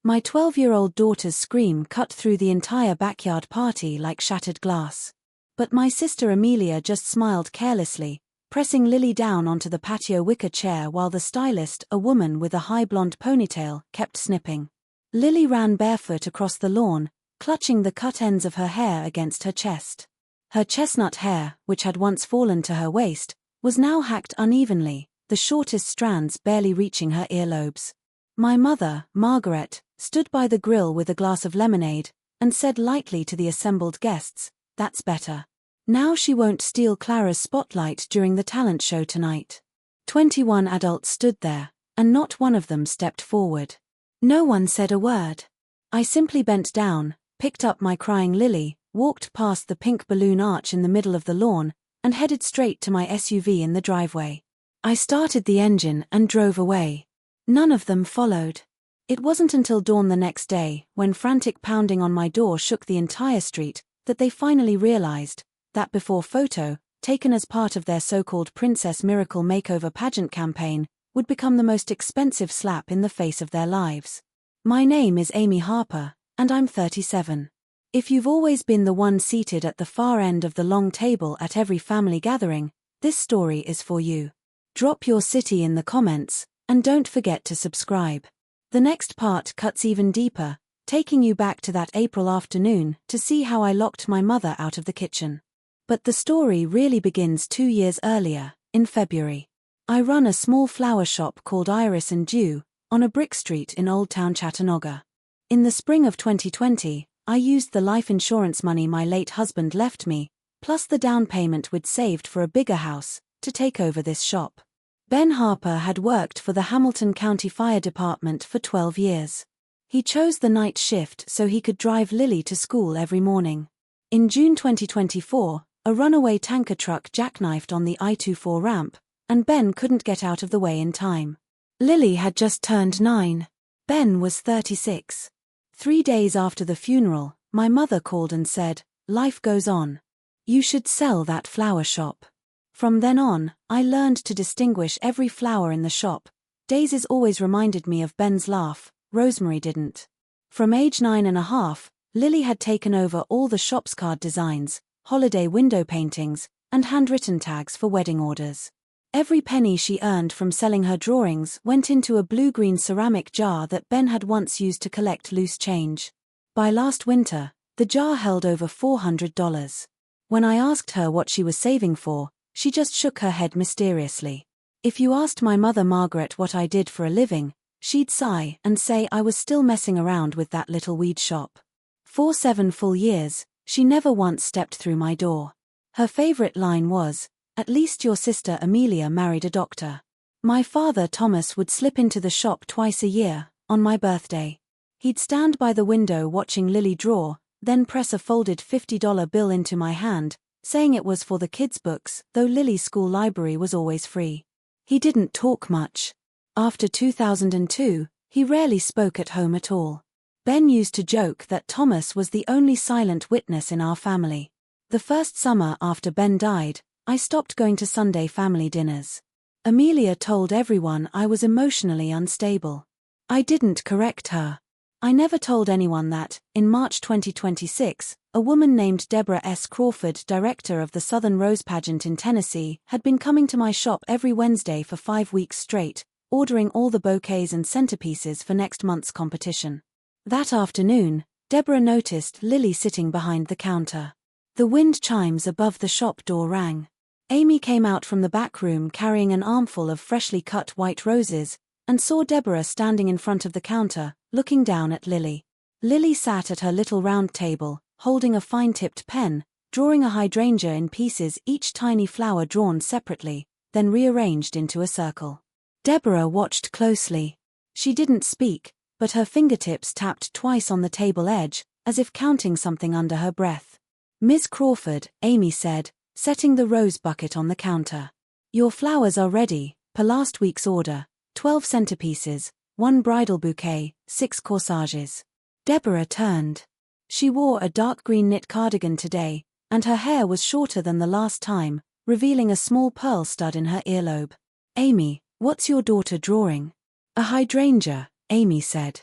My 12-year-old daughter's scream cut through the entire backyard party like shattered glass. But my sister Amelia just smiled carelessly, pressing Lily down onto the patio wicker chair while the stylist, a woman with a high blonde ponytail, kept snipping. Lily ran barefoot across the lawn, clutching the cut ends of her hair against her chest. Her chestnut hair, which had once fallen to her waist, was now hacked unevenly, the shortest strands barely reaching her earlobes. My mother, Margaret, stood by the grill with a glass of lemonade, and said lightly to the assembled guests, "That's better. Now she won't steal Clara's spotlight during the talent show tonight." 21 adults stood there, and not one of them stepped forward. No one said a word. I simply bent down, picked up my crying Lily, walked past the pink balloon arch in the middle of the lawn, and headed straight to my SUV in the driveway. I started the engine and drove away. None of them followed. It wasn't until dawn the next day, when frantic pounding on my door shook the entire street, that they finally realized that before photo, taken as part of their so-called Princess Miracle Makeover pageant campaign, would become the most expensive slap in the face of their lives. My name is Amy Harper, and I'm 37. If you've always been the one seated at the far end of the long table at every family gathering, this story is for you. Drop your city in the comments, and don't forget to subscribe. The next part cuts even deeper, taking you back to that April afternoon to see how I locked my mother out of the kitchen. But the story really begins 2 years earlier, in February. I run a small flower shop called Iris and Dew, on a brick street in Old Town Chattanooga. In the spring of 2020, I used the life insurance money my late husband left me, plus the down payment we'd saved for a bigger house, to take over this shop. Ben Harper had worked for the Hamilton County Fire Department for 12 years. He chose the night shift so he could drive Lily to school every morning. In June 2024, a runaway tanker truck jackknifed on the I-24 ramp, and Ben couldn't get out of the way in time. Lily had just turned 9. Ben was 36. 3 days after the funeral, my mother called and said, "Life goes on. You should sell that flower shop." From then on, I learned to distinguish every flower in the shop. Daisies always reminded me of Ben's laugh, rosemary didn't. From age 9.5, Lily had taken over all the shop's card designs, holiday window paintings, and handwritten tags for wedding orders. Every penny she earned from selling her drawings went into a blue-green ceramic jar that Ben had once used to collect loose change. By last winter, the jar held over $400. When I asked her what she was saving for, she just shook her head mysteriously. If you asked my mother Margaret what I did for a living, she'd sigh and say I was still messing around with that little weed shop. For 7 full years, she never once stepped through my door. Her favorite line was, "At least your sister Amelia married a doctor." My father Thomas would slip into the shop twice a year, on my birthday. He'd stand by the window watching Lily draw, then press a folded $50 bill into my hand, saying it was for the kids' books, though Lily's school library was always free. He didn't talk much. After 2002, he rarely spoke at home at all. Ben used to joke that Thomas was the only silent witness in our family. The first summer after Ben died, I stopped going to Sunday family dinners. Amelia told everyone I was emotionally unstable. I didn't correct her. I never told anyone that, in March 2026, a woman named Deborah S. Crawford, director of the Southern Rose Pageant in Tennessee, had been coming to my shop every Wednesday for 5 weeks straight, ordering all the bouquets and centerpieces for next month's competition. That afternoon, Deborah noticed Lily sitting behind the counter. The wind chimes above the shop door rang. Amy came out from the back room carrying an armful of freshly cut white roses, and saw Deborah standing in front of the counter, looking down at Lily. Lily sat at her little round table, holding a fine-tipped pen, drawing a hydrangea in pieces, each tiny flower drawn separately, then rearranged into a circle. Deborah watched closely. She didn't speak, but her fingertips tapped twice on the table edge, as if counting something under her breath. "Miss Crawford," Amy said, setting the rose bucket on the counter. "Your flowers are ready, per last week's order, 12 centerpieces, 1 bridal bouquet, 6 corsages." Deborah turned. She wore a dark green knit cardigan today, and her hair was shorter than the last time, revealing a small pearl stud in her earlobe. "Amy, what's your daughter drawing?" "A hydrangea," Amy said.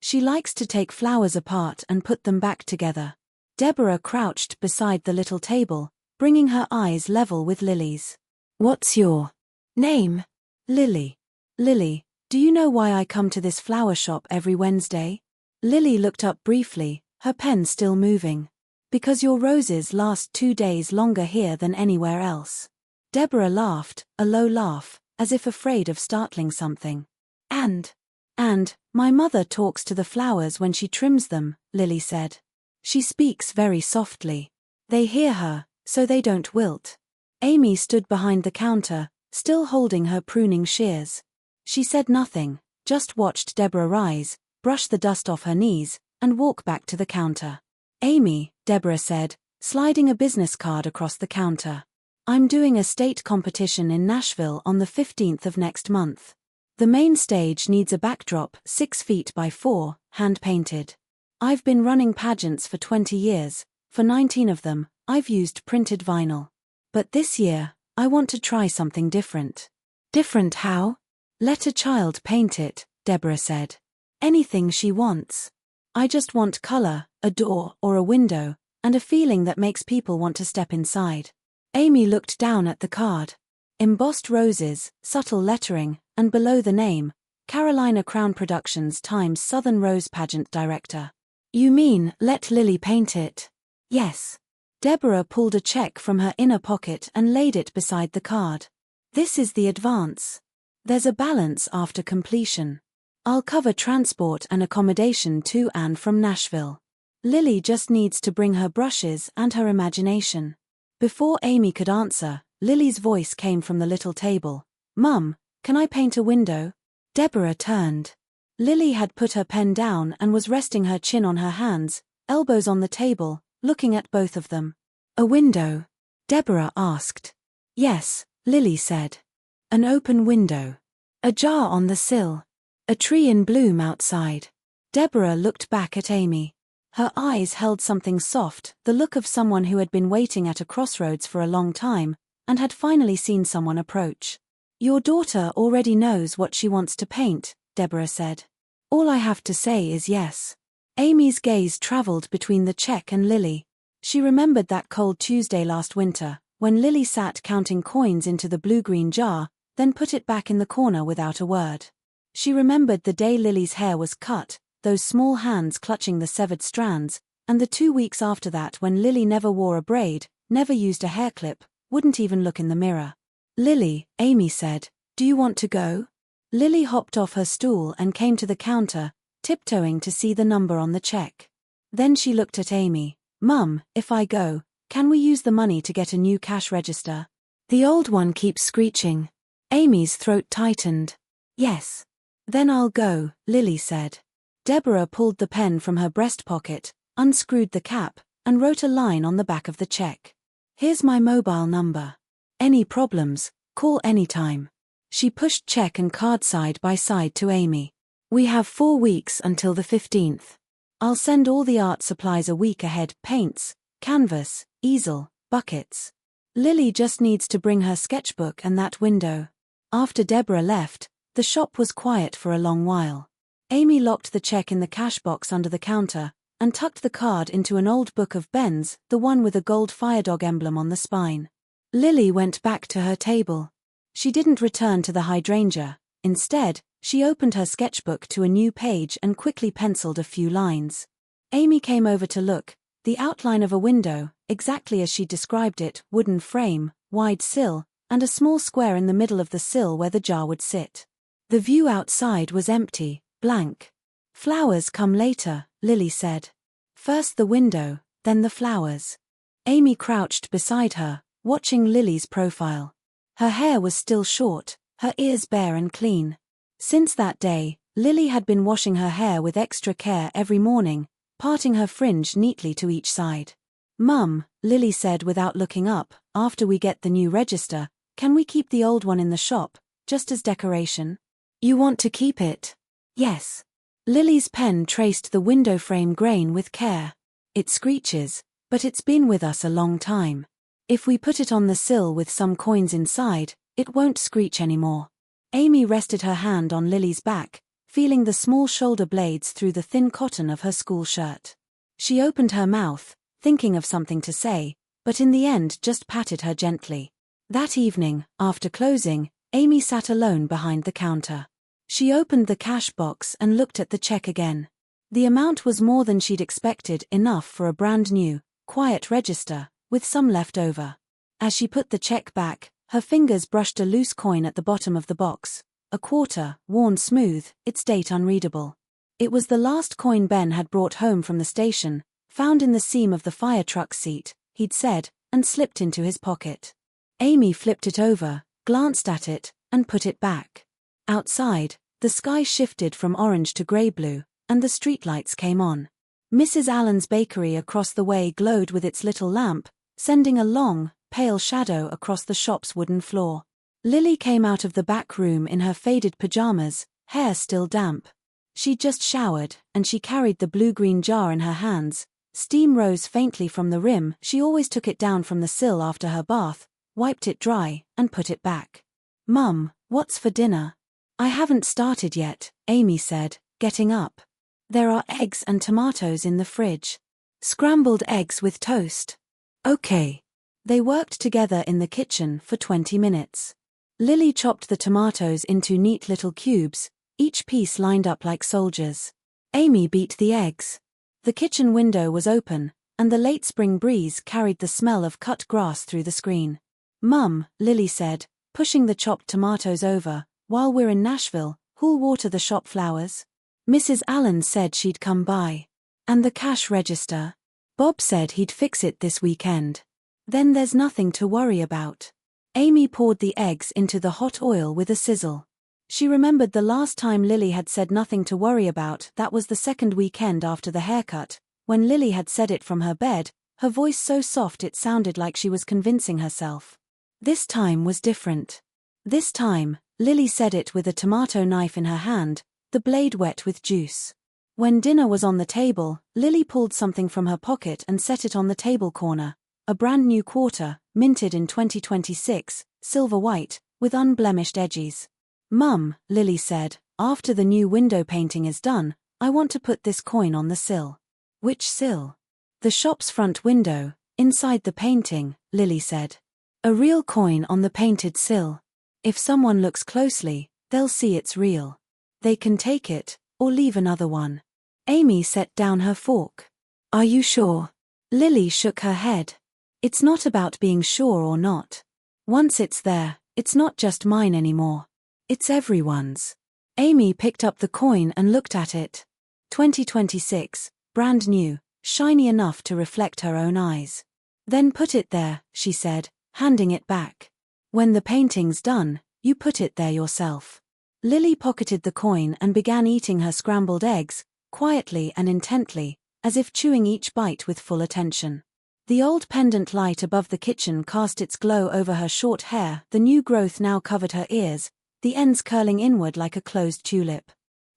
She likes to take flowers apart and put them back together. Deborah crouched beside the little table, bringing her eyes level with Lily's. What's your name? Lily. Lily, do you know why I come to this flower shop every Wednesday? Lily looked up briefly, her pen still moving. Because your roses last 2 days longer here than anywhere else. Deborah laughed, a low laugh, as if afraid of startling something. And my mother talks to the flowers when she trims them, Lily said. She speaks very softly. They hear her, so they don't wilt. Amy stood behind the counter, still holding her pruning shears. She said nothing, just watched Deborah rise, brush the dust off her knees, and walk back to the counter. Amy, Deborah said, sliding a business card across the counter. I'm doing a state competition in Nashville on the 15th of next month. The main stage needs a backdrop 6 feet by 4, hand-painted. I've been running pageants for 20 years, for 19 of them, I've used printed vinyl. But this year, I want to try something different. Different how? Let a child paint it, Deborah said. Anything she wants. I just want color, a door or a window, and a feeling that makes people want to step inside. Amy looked down at the card. Embossed roses, subtle lettering, and below the name, Carolina Crown Productions × Southern Rose Pageant Director. You mean, let Lily paint it? Yes. Deborah pulled a check from her inner pocket and laid it beside the card. This is the advance. There's a balance after completion. I'll cover transport and accommodation to and from Nashville. Lily just needs to bring her brushes and her imagination. Before Amy could answer, Lily's voice came from the little table. Mum, can I paint a window? Deborah turned. Lily had put her pen down and was resting her chin on her hands, elbows on the table, looking at both of them. A window? Deborah asked. Yes, Lily said. An open window. A jar on the sill. A tree in bloom outside. Deborah looked back at Amy. Her eyes held something soft, the look of someone who had been waiting at a crossroads for a long time, and had finally seen someone approach. Your daughter already knows what she wants to paint, Deborah said. All I have to say is yes. Amy's gaze traveled between the check and Lily. She remembered that cold Tuesday last winter, when Lily sat counting coins into the blue-green jar, then put it back in the corner without a word. She remembered the day Lily's hair was cut, those small hands clutching the severed strands, and the 2 weeks after that when Lily never wore a braid, never used a hair clip, wouldn't even look in the mirror. Lily, Amy said, do you want to go? Lily hopped off her stool and came to the counter, tiptoeing to see the number on the check. Then she looked at Amy. Mum, if I go, can we use the money to get a new cash register? The old one keeps screeching. Amy's throat tightened. Yes. Then I'll go, Lily said. Deborah pulled the pen from her breast pocket, unscrewed the cap, and wrote a line on the back of the check. Here's my mobile number. Any problems, call anytime. She pushed check and card side by side to Amy. We have 4 weeks until the 15th. I'll send all the art supplies a week ahead, paints, canvas, easel, buckets. Lily just needs to bring her sketchbook and that window. After Deborah left, the shop was quiet for a long while. Amy locked the check in the cash box under the counter, and tucked the card into an old book of Ben's, the one with a gold firedog emblem on the spine. Lily went back to her table. She didn't return to the hydrangea. Instead, she opened her sketchbook to a new page and quickly penciled a few lines. Amy came over to look. The outline of a window, exactly as she described it, wooden frame, wide sill, and a small square in the middle of the sill where the jar would sit. The view outside was empty, blank. Flowers come later, Lily said. First the window, then the flowers. Amy crouched beside her, watching Lily's profile. Her hair was still short, her ears bare and clean. Since that day, Lily had been washing her hair with extra care every morning, parting her fringe neatly to each side. Mum, Lily said without looking up, after we get the new register, can we keep the old one in the shop, just as decoration? You want to keep it? Yes. Lily's pen traced the window frame grain with care. It screeches, but it's been with us a long time. If we put it on the sill with some coins inside, it won't screech anymore. Amy rested her hand on Lily's back, feeling the small shoulder blades through the thin cotton of her school shirt. She opened her mouth, thinking of something to say, but in the end just patted her gently. That evening, after closing, Amy sat alone behind the counter. She opened the cash box and looked at the check again. The amount was more than she'd expected, enough for a brand new, quiet register, with some left over. As she put the check back, her fingers brushed a loose coin at the bottom of the box, a quarter, worn smooth, its date unreadable. It was the last coin Ben had brought home from the station, found in the seam of the fire truck seat, he'd said, and slipped into his pocket. Amy flipped it over, glanced at it, and put it back. Outside, the sky shifted from orange to grey-blue, and the streetlights came on. Mrs. Allen's bakery across the way glowed with its little lamp, sending a long, pale shadow across the shop's wooden floor. Lily came out of the back room in her faded pajamas, hair still damp. She'd just showered, and she carried the blue-green jar in her hands. Steam rose faintly from the rim. She always took it down from the sill after her bath, wiped it dry, and put it back. "Mum, what's for dinner?" "I haven't started yet," Amy said, getting up. "There are eggs and tomatoes in the fridge." "Scrambled eggs with toast." "Okay." They worked together in the kitchen for 20 minutes. Lily chopped the tomatoes into neat little cubes, each piece lined up like soldiers. Amy beat the eggs. The kitchen window was open, and the late spring breeze carried the smell of cut grass through the screen. "Mum," Lily said, pushing the chopped tomatoes over, "while we're in Nashville, who'll water the shop flowers?" "Mrs. Allen said she'd come by." "And the cash register?" "Bob said he'd fix it this weekend." "Then there's nothing to worry about." Amy poured the eggs into the hot oil with a sizzle. She remembered the last time Lily had said nothing to worry about. That was the second weekend after the haircut, when Lily had said it from her bed, her voice so soft it sounded like she was convincing herself. This time was different. This time, Lily said it with a tomato knife in her hand, the blade wet with juice. When dinner was on the table, Lily pulled something from her pocket and set it on the table corner. A brand new quarter, minted in 2026, silver white, with unblemished edges. "Mum," Lily said, "after the new window painting is done, I want to put this coin on the sill." "Which sill?" "The shop's front window, inside the painting," Lily said. "A real coin on the painted sill. If someone looks closely, they'll see it's real. They can take it, or leave another one." Amy set down her fork. "Are you sure?" Lily shook her head. "It's not about being sure or not. Once it's there, it's not just mine anymore. It's everyone's." Amy picked up the coin and looked at it. 2026, brand new, shiny enough to reflect her own eyes. "Then put it there," she said, handing it back. "When the painting's done, you put it there yourself." Lily pocketed the coin and began eating her scrambled eggs, quietly and intently, as if chewing each bite with full attention. The old pendant light above the kitchen cast its glow over her short hair. The new growth now covered her ears, the ends curling inward like a closed tulip.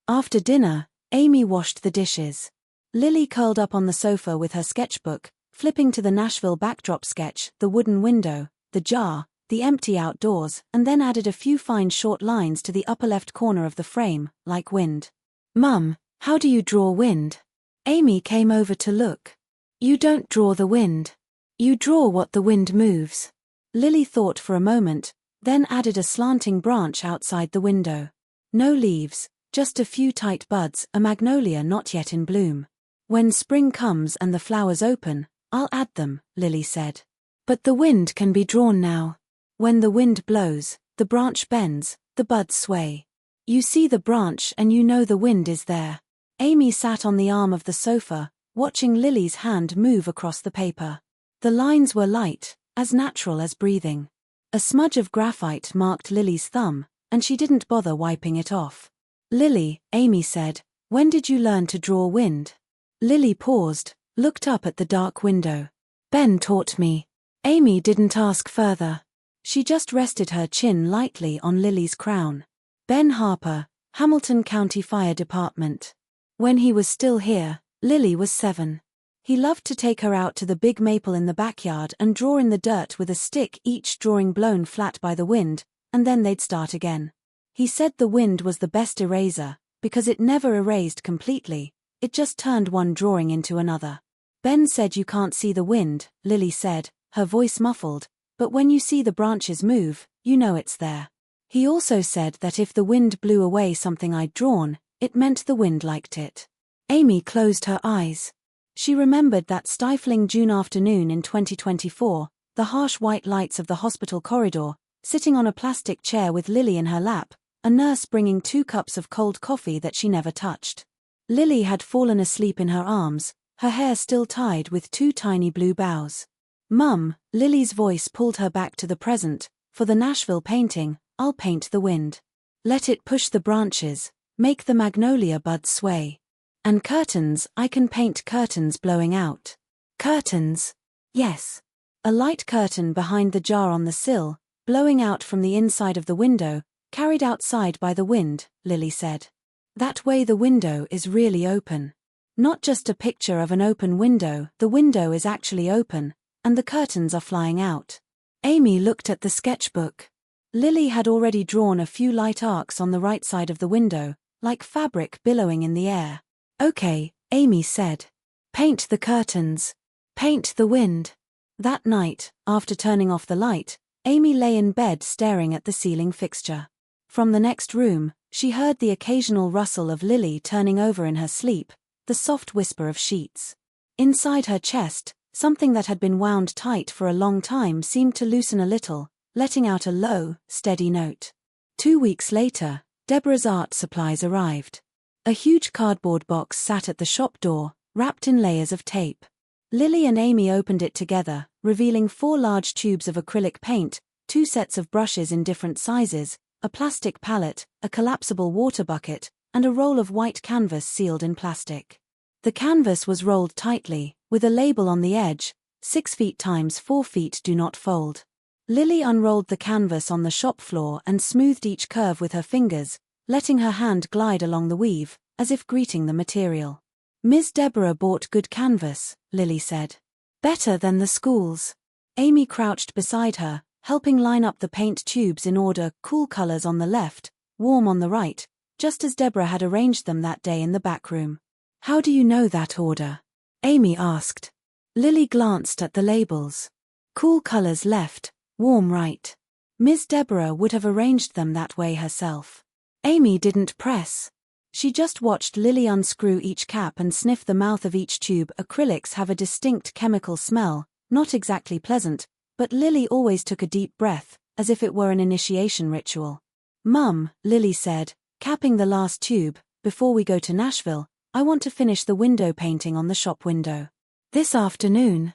After dinner, Amy washed the dishes. Lily curled up on the sofa with her sketchbook, flipping to the Nashville backdrop sketch, the wooden window, the jar, the empty outdoors, and then added a few fine short lines to the upper left corner of the frame, like wind. "Mum, how do you draw wind?" Amy came over to look. "You don't draw the wind. You draw what the wind moves." Lily thought for a moment, then added a slanting branch outside the window. "No leaves, just a few tight buds, a magnolia not yet in bloom. When spring comes and the flowers open, I'll add them," Lily said. "But the wind can be drawn now. When the wind blows, the branch bends, the buds sway. You see the branch and you know the wind is there." Amy sat on the arm of the sofa, watching Lily's hand move across the paper. The lines were light, as natural as breathing. A smudge of graphite marked Lily's thumb, and she didn't bother wiping it off. "Lily," Amy said, "when did you learn to draw wind?" Lily paused, looked up at the dark window. "Ben taught me." Amy didn't ask further. She just rested her chin lightly on Lily's crown. "Ben Harper, Hamilton County Fire Department. When he was still here, Lily was 7. He loved to take her out to the big maple in the backyard and draw in the dirt with a stick, each drawing blown flat by the wind, and then they'd start again. He said the wind was the best eraser, because it never erased completely, it just turned one drawing into another. Ben said you can't see the wind, Lily said, her voice muffled, but when you see the branches move, you know it's there. He also said that if the wind blew away something I'd drawn, it meant the wind liked it. Amy closed her eyes. She remembered that stifling June afternoon in 2024, the harsh white lights of the hospital corridor, sitting on a plastic chair with Lily in her lap, a nurse bringing 2 cups of cold coffee that she never touched. Lily had fallen asleep in her arms, her hair still tied with 2 tiny blue bows. "Mum," Lily's voice pulled her back to the present, "for the Nashville painting, I'll paint the wind. Let it push the branches, make the magnolia buds sway. And curtains, I can paint curtains blowing out." Curtains? Yes. A light curtain behind the jar on the sill, blowing out from the inside of the window, carried outside by the wind, Lily said. That way the window is really open. Not just a picture of an open window, the window is actually open, and the curtains are flying out. Amy looked at the sketchbook. Lily had already drawn a few light arcs on the right side of the window, like fabric billowing in the air. "Okay," Amy said. "Paint the curtains. Paint the wind." That night, after turning off the light, Amy lay in bed staring at the ceiling fixture. From the next room, she heard the occasional rustle of Lily turning over in her sleep, the soft whisper of sheets. Inside her chest, something that had been wound tight for a long time seemed to loosen a little, letting out a low, steady note. 2 weeks later, Deborah's art supplies arrived. A huge cardboard box sat at the shop door, wrapped in layers of tape. Lily and Amy opened it together, revealing 4 large tubes of acrylic paint, 2 sets of brushes in different sizes, a plastic palette, a collapsible water bucket, and a roll of white canvas sealed in plastic. The canvas was rolled tightly, with a label on the edge, 6 feet times 4 feet, do not fold. Lily unrolled the canvas on the shop floor and smoothed each curve with her fingers, letting her hand glide along the weave, as if greeting the material. "Miss Deborah bought good canvas," Lily said. "Better than the school's." Amy crouched beside her, helping line up the paint tubes in order, cool colors on the left, warm on the right, just as Deborah had arranged them that day in the back room. "How do you know that order?" Amy asked. Lily glanced at the labels. Cool colors left, warm right. Miss Deborah would have arranged them that way herself. Amy didn't press. She just watched Lily unscrew each cap and sniff the mouth of each tube. Acrylics have a distinct chemical smell, not exactly pleasant, but Lily always took a deep breath, as if it were an initiation ritual. "Mum," Lily said, capping the last tube, "before we go to Nashville, I want to finish the window painting on the shop window." "This afternoon."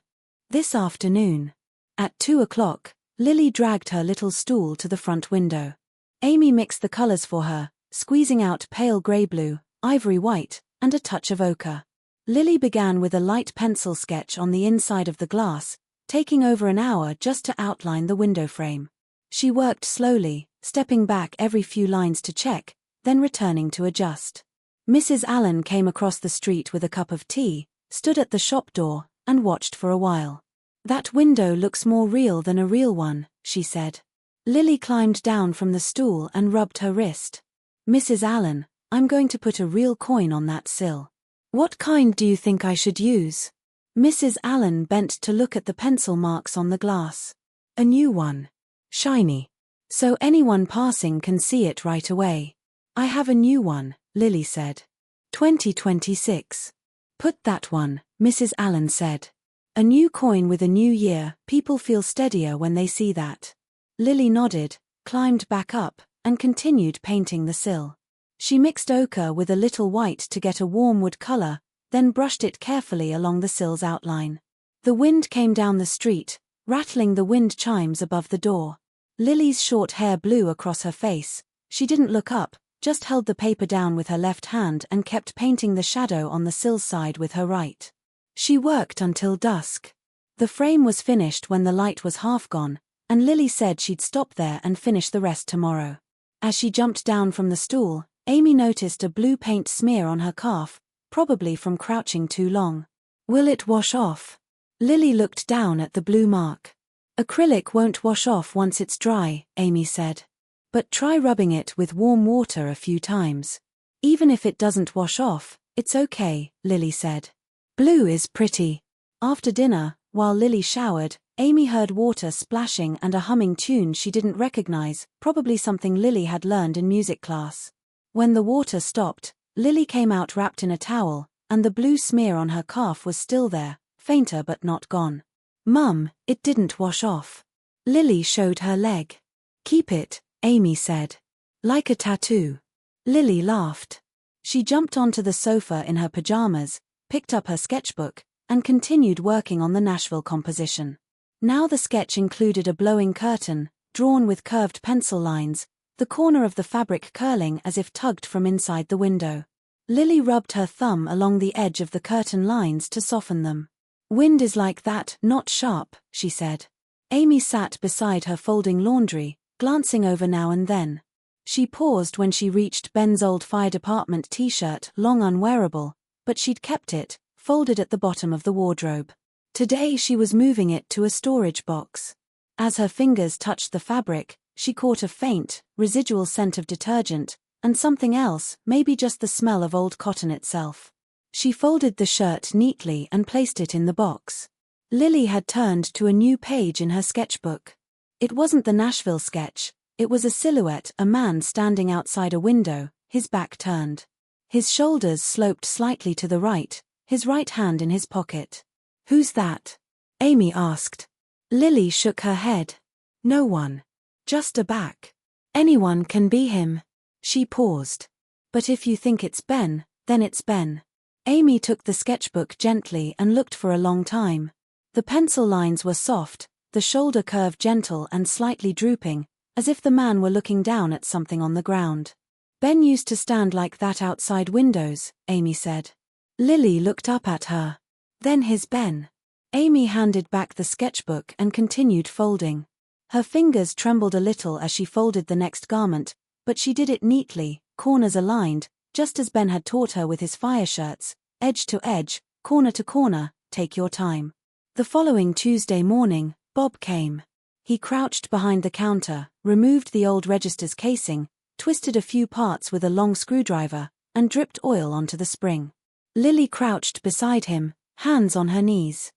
"This afternoon." At 2 o'clock, Lily dragged her little stool to the front window. Amy mixed the colors for her, squeezing out pale gray blue, ivory white, and a touch of ochre. Lily began with a light pencil sketch on the inside of the glass, taking over an hour just to outline the window frame. She worked slowly, stepping back every few lines to check, then returning to adjust. Mrs. Allen came across the street with a cup of tea, stood at the shop door, and watched for a while. "That window looks more real than a real one," she said. Lily climbed down from the stool and rubbed her wrist. "Mrs. Allen, I'm going to put a real coin on that sill. What kind do you think I should use?" Mrs. Allen bent to look at the pencil marks on the glass. "A new one. Shiny. So anyone passing can see it right away." "I have a new one," Lily said. 2026. "Put that one," Mrs. Allen said. "A new coin with a new year, people feel steadier when they see that." Lily nodded, climbed back up, and continued painting the sill. She mixed ochre with a little white to get a warm wood color, then brushed it carefully along the sill's outline. The wind came down the street, rattling the wind chimes above the door. Lily's short hair blew across her face. She didn't look up, just held the paper down with her left hand and kept painting the shadow on the sill's side with her right. She worked until dusk. The frame was finished when the light was half gone, and Lily said she'd stop there and finish the rest tomorrow. As she jumped down from the stool, Amy noticed a blue paint smear on her calf, probably from crouching too long. "Will it wash off?" Lily looked down at the blue mark. "Acrylic won't wash off once it's dry," Amy said. "But try rubbing it with warm water a few times." Even if it doesn't wash off, it's okay, Lily said. Blue is pretty. After dinner, while Lily showered, Amy heard water splashing and a humming tune she didn't recognize, probably something Lily had learned in music class. When the water stopped, Lily came out wrapped in a towel, and the blue smear on her calf was still there, fainter but not gone. Mum, it didn't wash off. Lily showed her leg. Keep it, Amy said. Like a tattoo. Lily laughed. She jumped onto the sofa in her pajamas, picked up her sketchbook, and continued working on the Nashville composition. Now the sketch included a blowing curtain, drawn with curved pencil lines, the corner of the fabric curling as if tugged from inside the window. Lily rubbed her thumb along the edge of the curtain lines to soften them. Wind is like that, not sharp, she said. Amy sat beside her folding laundry, glancing over now and then. She paused when she reached Ben's old fire department t-shirt, long unwearable, but she'd kept it, folded at the bottom of the wardrobe. Today she was moving it to a storage box. As her fingers touched the fabric, she caught a faint, residual scent of detergent, and something else, maybe just the smell of old cotton itself. She folded the shirt neatly and placed it in the box. Lily had turned to a new page in her sketchbook. It wasn't the Nashville sketch, it was a silhouette, a man standing outside a window, his back turned. His shoulders sloped slightly to the right, his right hand in his pocket. Who's that? Amy asked. Lily shook her head. No one. Just a back. Anyone can be him. She paused. But if you think it's Ben, then it's Ben. Amy took the sketchbook gently and looked for a long time. The pencil lines were soft, the shoulder curve gentle and slightly drooping, as if the man were looking down at something on the ground. Ben used to stand like that outside windows, Amy said. Lily looked up at her. Then his Ben. Amy handed back the sketchbook and continued folding. Her fingers trembled a little as she folded the next garment, but she did it neatly, corners aligned, just as Ben had taught her with his fire shirts, edge to edge, corner to corner, take your time. The following Tuesday morning, Bob came. He crouched behind the counter, removed the old register's casing, twisted a few parts with a long screwdriver, and dripped oil onto the spring. Lily crouched beside him, hands on her knees.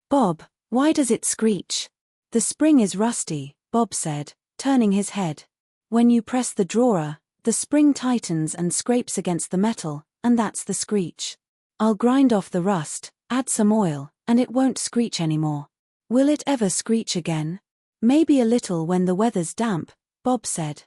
Bob, why does it screech? The spring is rusty, Bob said, turning his head. When you press the drawer, the spring tightens and scrapes against the metal, and that's the screech. I'll grind off the rust, add some oil, and it won't screech anymore. Will it ever screech again? Maybe a little when the weather's damp, Bob said.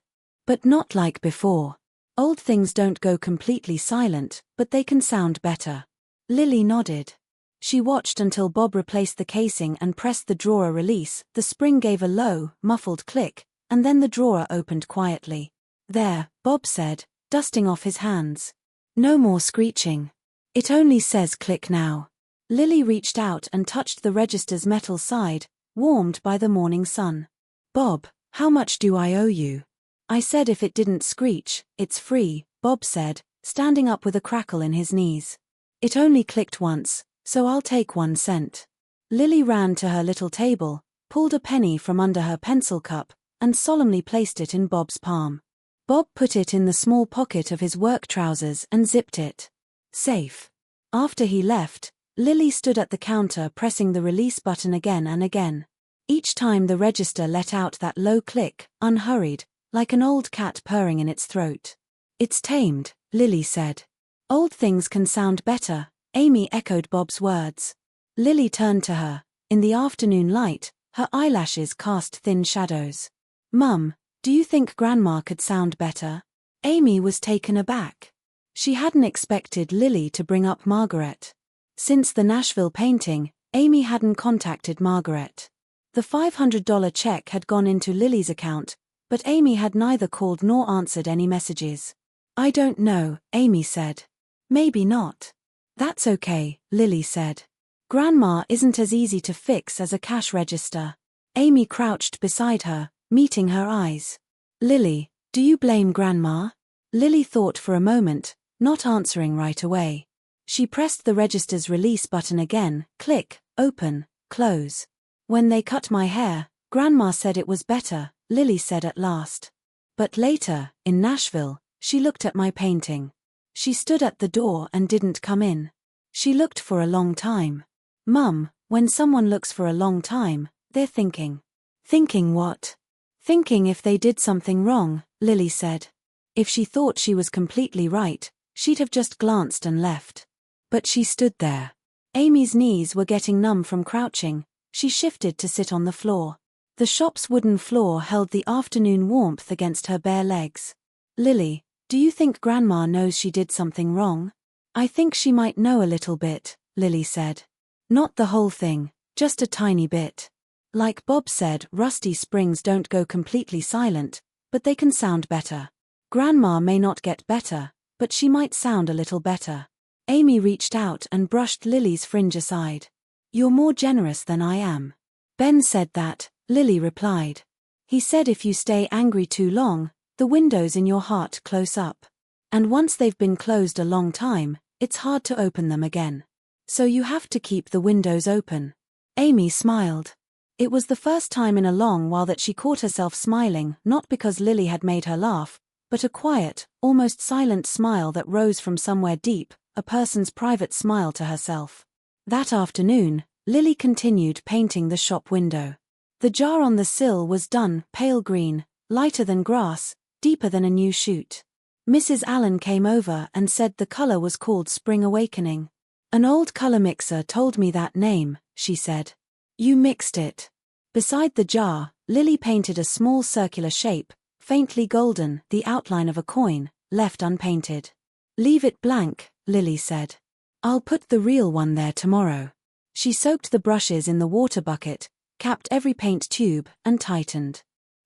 But not like before. Old things don't go completely silent, but they can sound better. Lily nodded. She watched until Bob replaced the casing and pressed the drawer release. The spring gave a low, muffled click, and then the drawer opened quietly. There, Bob said, dusting off his hands. No more screeching. It only says click now. Lily reached out and touched the register's metal side, warmed by the morning sun. Bob, how much do I owe you? I said if it didn't screech, it's free, Bob said, standing up with a crackle in his knees. It only clicked once, so I'll take 1 cent. Lily ran to her little table, pulled a penny from under her pencil cup, and solemnly placed it in Bob's palm. Bob put it in the small pocket of his work trousers and zipped it. Safe. After he left, Lily stood at the counter pressing the release button again and again. Each time the register let out that low click, unhurried, like an old cat purring in its throat. It's tamed, Lily said. Old things can sound better, Amy echoed Bob's words. Lily turned to her. In the afternoon light, her eyelashes cast thin shadows. Mum, do you think Grandma could sound better? Amy was taken aback. She hadn't expected Lily to bring up Margaret. Since the Nashville painting, Amy hadn't contacted Margaret. The $500 check had gone into Lily's account, but Amy had neither called nor answered any messages. I don't know, Amy said. Maybe not. That's okay, Lily said. Grandma isn't as easy to fix as a cash register. Amy crouched beside her, meeting her eyes. Lily, do you blame Grandma? Lily thought for a moment, not answering right away. She pressed the register's release button again, click, open, close. When they cut my hair, Grandma said it was better, Lily said at last. But later, in Nashville, she looked at my painting. She stood at the door and didn't come in. She looked for a long time. Mum, when someone looks for a long time, they're thinking. Thinking what? Thinking if they did something wrong, Lily said. If she thought she was completely right, she'd have just glanced and left. But she stood there. Amy's knees were getting numb from crouching. She shifted to sit on the floor. The shop's wooden floor held the afternoon warmth against her bare legs. Lily, do you think Grandma knows she did something wrong? I think she might know a little bit, Lily said. Not the whole thing, just a tiny bit. Like Bob said, rusty springs don't go completely silent, but they can sound better. Grandma may not get better, but she might sound a little better. Amy reached out and brushed Lily's fringe aside. You're more generous than I am. Ben said that, Lily replied. He said if you stay angry too long, the windows in your heart close up. And once they've been closed a long time, it's hard to open them again. So you have to keep the windows open. Amy smiled. It was the first time in a long while that she caught herself smiling, not because Lily had made her laugh, but a quiet, almost silent smile that rose from somewhere deep, a person's private smile to herself. That afternoon, Lily continued painting the shop window. The jar on the sill was done, pale green, lighter than grass, deeper than a new shoot. Mrs. Allen came over and said the color was called Spring Awakening. An old color mixer told me that name, she said. You mixed it. Beside the jar, Lily painted a small circular shape, faintly golden, the outline of a coin, left unpainted. Leave it blank, Lily said. I'll put the real one there tomorrow. She soaked the brushes in the water bucket, capped every paint tube, and tightened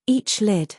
each lid.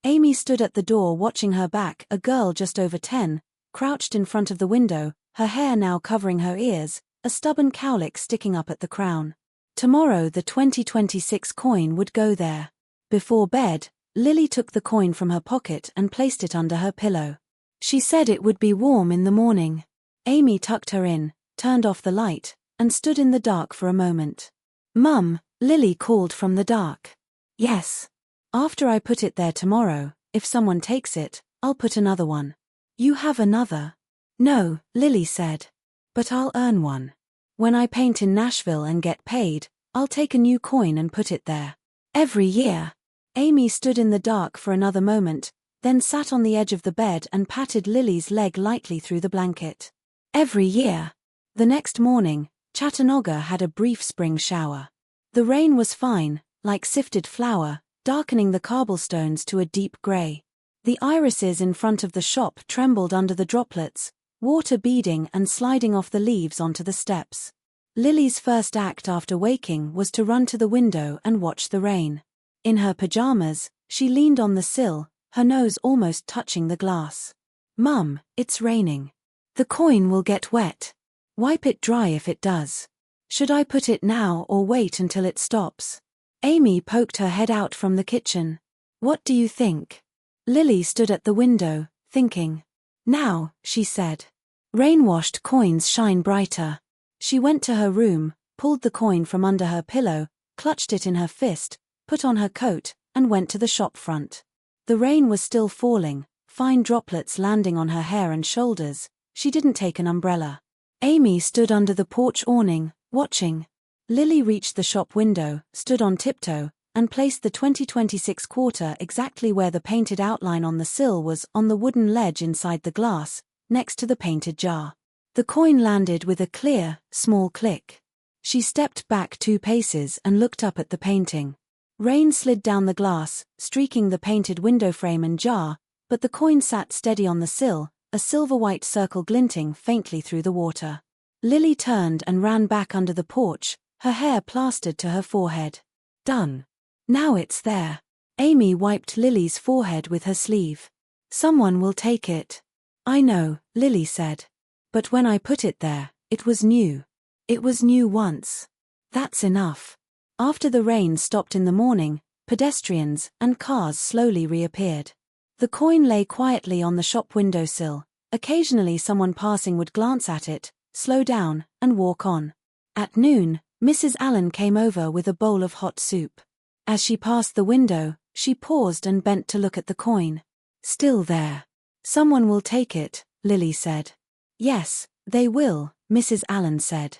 Amy stood at the door watching her back, a girl just over 10, crouched in front of the window, her hair now covering her ears, a stubborn cowlick sticking up at the crown. Tomorrow the 2026 coin would go there. Before bed, Lily took the coin from her pocket and placed it under her pillow. She said it would be warm in the morning. Amy tucked her in, turned off the light, and stood in the dark for a moment. Mum, Lily called from the dark. Yes. After I put it there tomorrow, if someone takes it, I'll put another one. You have another? No, Lily said. But I'll earn one. When I paint in Nashville and get paid, I'll take a new coin and put it there. Every year. Amy stood in the dark for another moment, then sat on the edge of the bed and patted Lily's leg lightly through the blanket. Every year. The next morning, Chattanooga had a brief spring shower. The rain was fine, like sifted flour, darkening the cobblestones to a deep gray. The irises in front of the shop trembled under the droplets, water beading and sliding off the leaves onto the steps. Lily's first act after waking was to run to the window and watch the rain. In her pajamas, she leaned on the sill, her nose almost touching the glass. Mum, it's raining. The coin will get wet. Wipe it dry if it does. Should I put it now or wait until it stops? Amy poked her head out from the kitchen. What do you think? Lily stood at the window, thinking. Now, she said. Rain-washed coins shine brighter. She went to her room, pulled the coin from under her pillow, clutched it in her fist, put on her coat, and went to the shop front. The rain was still falling, fine droplets landing on her hair and shoulders. She didn't take an umbrella. Amy stood under the porch awning, watching. Lily reached the shop window, stood on tiptoe, and placed the 2026 quarter exactly where the painted outline on the sill was, on the wooden ledge inside the glass, next to the painted jar. The coin landed with a clear, small click. She stepped back 2 paces and looked up at the painting. Rain slid down the glass, streaking the painted window frame and jar, but the coin sat steady on the sill, a silver-white circle glinting faintly through the water. Lily turned and ran back under the porch, her hair plastered to her forehead. Done. Now it's there. Amy wiped Lily's forehead with her sleeve. Someone will take it. I know, Lily said. But when I put it there, it was new. It was new once. That's enough. After the rain stopped in the morning, pedestrians and cars slowly reappeared. The coin lay quietly on the shop windowsill. Occasionally someone passing would glance at it, slow down, and walk on. At noon, Mrs. Allen came over with a bowl of hot soup. As she passed the window, she paused and bent to look at the coin. Still there. Someone will take it, Lily said. Yes, they will, Mrs. Allen said.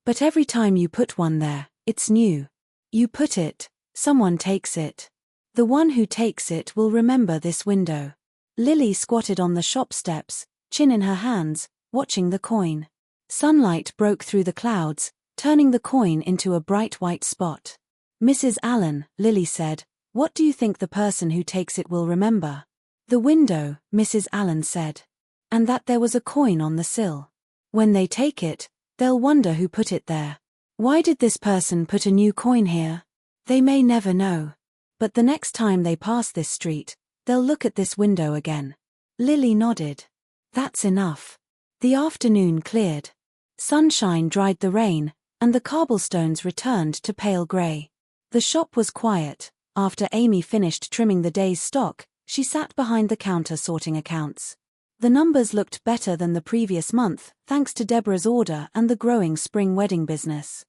But every time you put one there, it's new. You put it, someone takes it. The one who takes it will remember this window. Lily squatted on the shop steps, chin in her hands, watching the coin. Sunlight broke through the clouds, turning the coin into a bright white spot. Mrs. Allen, Lily said, what do you think the person who takes it will remember? The window, Mrs. Allen said. And that there was a coin on the sill. When they take it, they'll wonder who put it there. Why did this person put a new coin here? They may never know. But the next time they pass this street, they'll look at this window again. Lily nodded. That's enough. The afternoon cleared. Sunshine dried the rain, and the cobblestones returned to pale grey. The shop was quiet. After Amy finished trimming the day's stock, she sat behind the counter sorting accounts. The numbers looked better than the previous month, thanks to Deborah's order and the growing spring wedding business.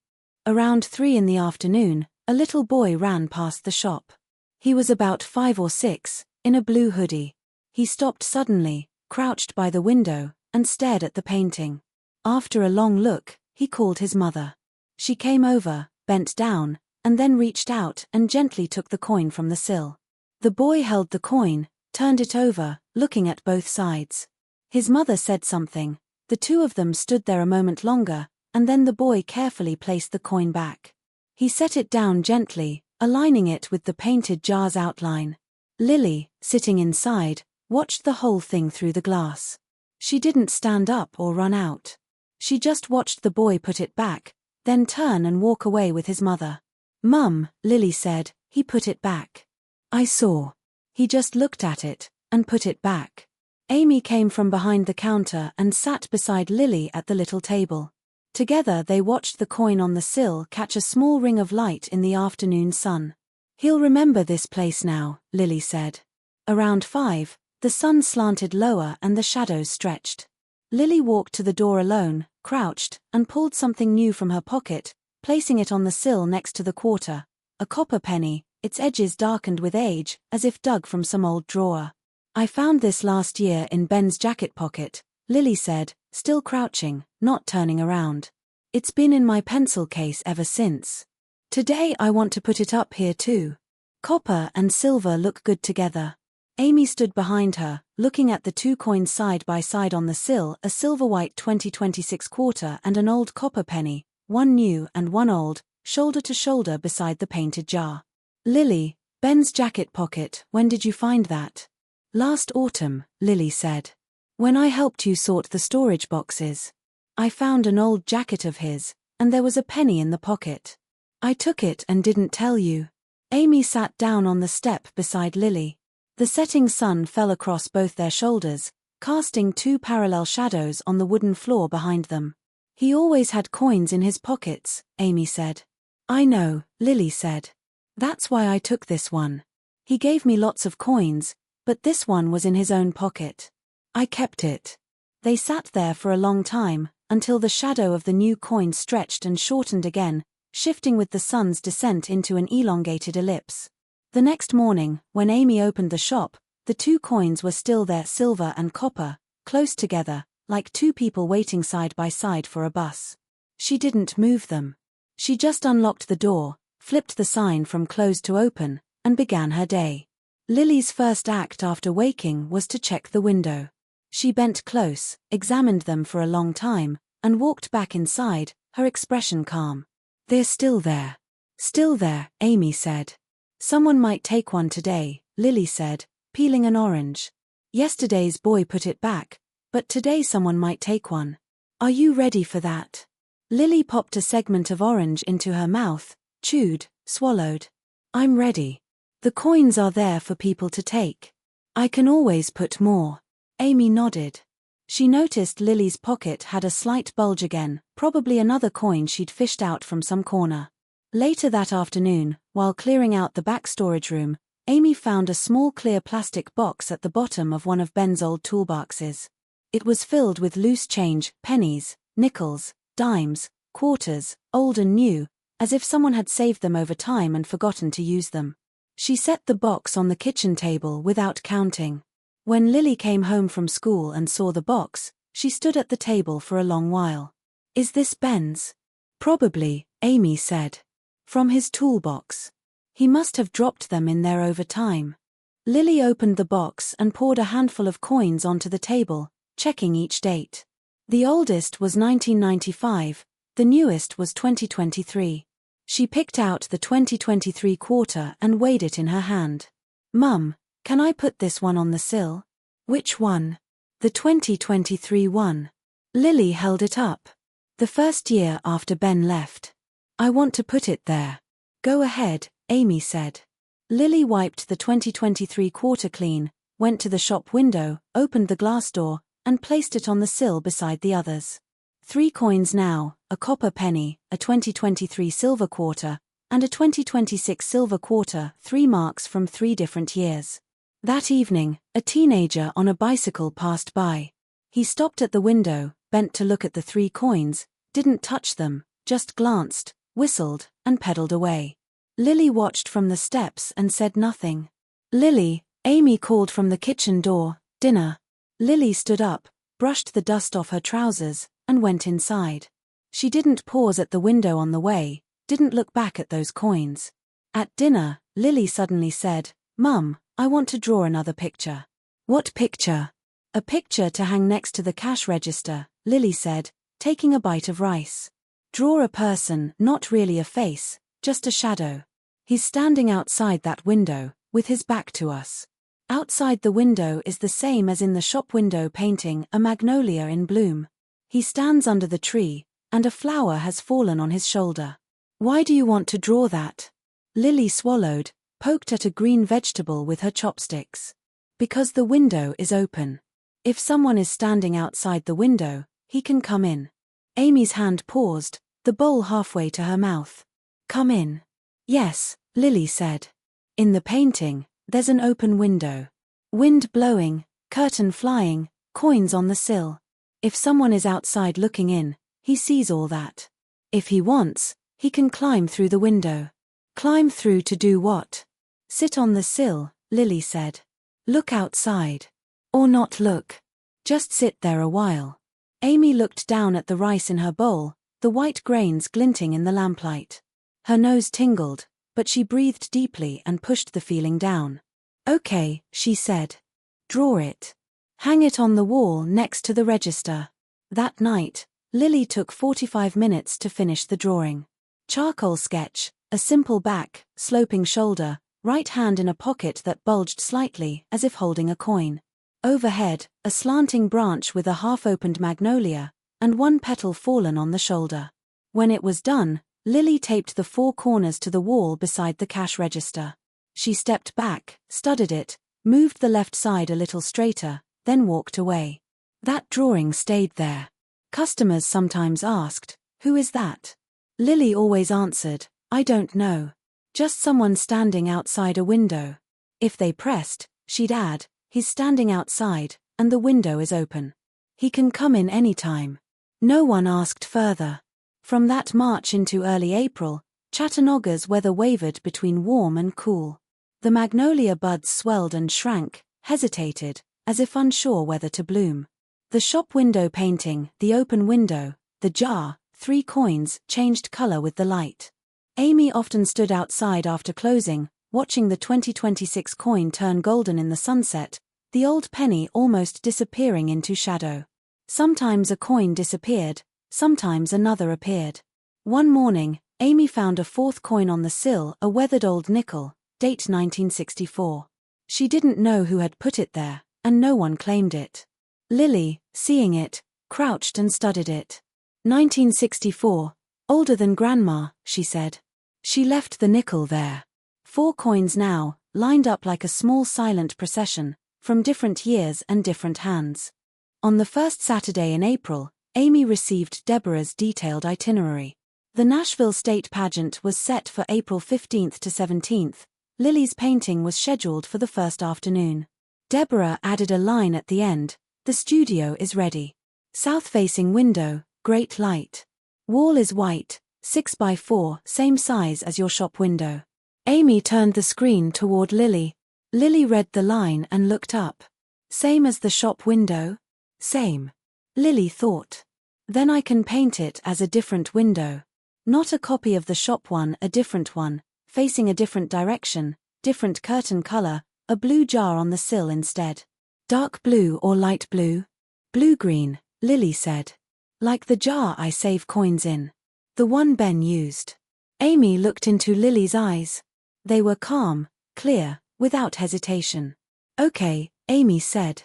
Around 3 in the afternoon, a little boy ran past the shop. He was about 5 or 6, in a blue hoodie. He stopped suddenly, crouched by the window, and stared at the painting. After a long look, he called his mother. She came over, bent down, and then reached out and gently took the coin from the sill. The boy held the coin, turned it over, looking at both sides. His mother said something. The two of them stood there a moment longer, and then the boy carefully placed the coin back. He set it down gently, aligning it with the painted jar's outline. Lily, sitting inside, watched the whole thing through the glass. She didn't stand up or run out. She just watched the boy put it back, then turn and walk away with his mother. Mum, Lily said, he put it back. I saw. He just looked at it, and put it back. Amy came from behind the counter and sat beside Lily at the little table. Together they watched the coin on the sill catch a small ring of light in the afternoon sun. He'll remember this place now, Lily said. Around 5, the sun slanted lower and the shadows stretched. Lily walked to the door alone, crouched, and pulled something new from her pocket, placing it on the sill next to the quarter. A copper penny, its edges darkened with age, as if dug from some old drawer. I found this last year in Ben's jacket pocket, Lily said, still crouching, not turning around. It's been in my pencil case ever since. Today I want to put it up here too. Copper and silver look good together. Amy stood behind her, looking at the 2 coins side by side on the sill, a silver-white 2026 quarter and an old copper penny, one new and one old, shoulder to shoulder beside the painted jar. Lily, Ben's jacket pocket, when did you find that? Last autumn, Lily said. When I helped you sort the storage boxes. I found an old jacket of his, and there was a penny in the pocket. I took it and didn't tell you. Amy sat down on the step beside Lily. The setting sun fell across both their shoulders, casting 2 parallel shadows on the wooden floor behind them. He always had coins in his pockets, Amy said. I know, Lily said. That's why I took this one. He gave me lots of coins, but this one was in his own pocket. I kept it. They sat there for a long time, until the shadow of the new coin stretched and shortened again, shifting with the sun's descent into an elongated ellipse. The next morning, when Amy opened the shop, the 2 coins were still there, silver and copper, close together, like 2 people waiting side by side for a bus. She didn't move them. She just unlocked the door, flipped the sign from closed to open, and began her day. Lily's first act after waking was to check the window. She bent close, examined them for a long time, and walked back inside, her expression calm. They're still there. Still there, Amy said. Someone might take one today, Lily said, peeling an orange. Yesterday's boy put it back, but today someone might take one. Are you ready for that? Lily popped a segment of orange into her mouth, chewed, swallowed. I'm ready. The coins are there for people to take. I can always put more. Amy nodded. She noticed Lily's pocket had a slight bulge again, probably another coin she'd fished out from some corner. Later that afternoon, while clearing out the back storage room, Amy found a small clear plastic box at the bottom of one of Ben's old toolboxes. It was filled with loose change, pennies, nickels, dimes, quarters, old and new, as if someone had saved them over time and forgotten to use them. She set the box on the kitchen table without counting. When Lily came home from school and saw the box, she stood at the table for a long while. "Is this Ben's?" "Probably," Amy said. "From his toolbox. He must have dropped them in there over time." Lily opened the box and poured a handful of coins onto the table, checking each date. The oldest was 1995, the newest was 2023. She picked out the 2023 quarter and weighed it in her hand. "Mum, can I put this one on the sill?" "Which one?" "The 2023 one." Lily held it up. "The first year after Ben left. I want to put it there." "Go ahead," Amy said. Lily wiped the 2023 quarter clean, went to the shop window, opened the glass door, and placed it on the sill beside the others. 3 coins now, a copper penny, a 2023 silver quarter, and a 2026 silver quarter, 3 marks from 3 different years. That evening, a teenager on a bicycle passed by. He stopped at the window, bent to look at the 3 coins, didn't touch them, just glanced, whistled, and pedaled away. Lily watched from the steps and said nothing. "Lily," Amy called from the kitchen door, "dinner." Lily stood up, brushed the dust off her trousers, and went inside. She didn't pause at the window on the way, didn't look back at those coins. At dinner, Lily suddenly said, "Mum, I want to draw another picture." "What picture?" "A picture to hang next to the cash register," Lily said, taking a bite of rice. "Draw a person, not really a face, just a shadow. He's standing outside that window, with his back to us. Outside the window is the same as in the shop window painting, a magnolia in bloom. He stands under the tree, and a flower has fallen on his shoulder." "Why do you want to draw that?" Lily swallowed, poked at a green vegetable with her chopsticks. "Because the window is open. If someone is standing outside the window, he can come in." Amy's hand paused, the bowl halfway to her mouth. "Come in?" "Yes," Lily said. "In the painting, there's an open window. Wind blowing, curtain flying, coins on the sill. If someone is outside looking in, he sees all that. If he wants, he can climb through the window." "Climb through to do what?" "Sit on the sill," Lily said. "Look outside. Or not look. Just sit there a while." Amy looked down at the rice in her bowl, the white grains glinting in the lamplight. Her nose tingled, but she breathed deeply and pushed the feeling down. "Okay," she said. "Draw it. Hang it on the wall next to the register." That night, Lily took 45 minutes to finish the drawing. Charcoal sketch, a simple back, sloping shoulder, right hand in a pocket that bulged slightly as if holding a coin. Overhead, a slanting branch with a half-opened magnolia, and 1 petal fallen on the shoulder. When it was done, Lily taped the 4 corners to the wall beside the cash register. She stepped back, studied it, moved the left side a little straighter, then walked away. That drawing stayed there. Customers sometimes asked, "Who is that?" Lily always answered, "I don't know. Just someone standing outside a window." If they pressed, she'd add, "He's standing outside, and the window is open. He can come in any time." No one asked further. From that March into early April, Chattanooga's weather wavered between warm and cool. The magnolia buds swelled and shrank, hesitated, as if unsure whether to bloom. The shop window painting, the open window, the jar, 3 coins, changed color with the light. Amy often stood outside after closing, watching the 2026 coin turn golden in the sunset, the old penny almost disappearing into shadow. Sometimes a coin disappeared, sometimes another appeared. One morning, Amy found a 4th coin on the sill, a weathered old nickel, date 1964. She didn't know who had put it there, and no one claimed it. Lily, seeing it, crouched and studied it. 1964, older than Grandma, she said. She left the nickel there. 4 coins now, lined up like a small silent procession, from different years and different hands. On the first Saturday in April, Amy received Deborah's detailed itinerary. The Nashville State Pageant was set for April 15th to 17th. Lily's painting was scheduled for the first afternoon. Deborah added a line at the end, "The studio is ready. South-facing window, great light. Wall is white, 6 by 4, same size as your shop window." Amy turned the screen toward Lily. Lily read the line and looked up. Same as the shop window? Same. Lily thought. Then I can paint it as a different window. Not a copy of the shop one, a different one, facing a different direction, different curtain color, a blue jar on the sill instead. Dark blue or light blue? Blue-green, Lily said. Like the jar I save coins in. The one Ben used. Amy looked into Lily's eyes. They were calm, clear, without hesitation. Okay, Amy said.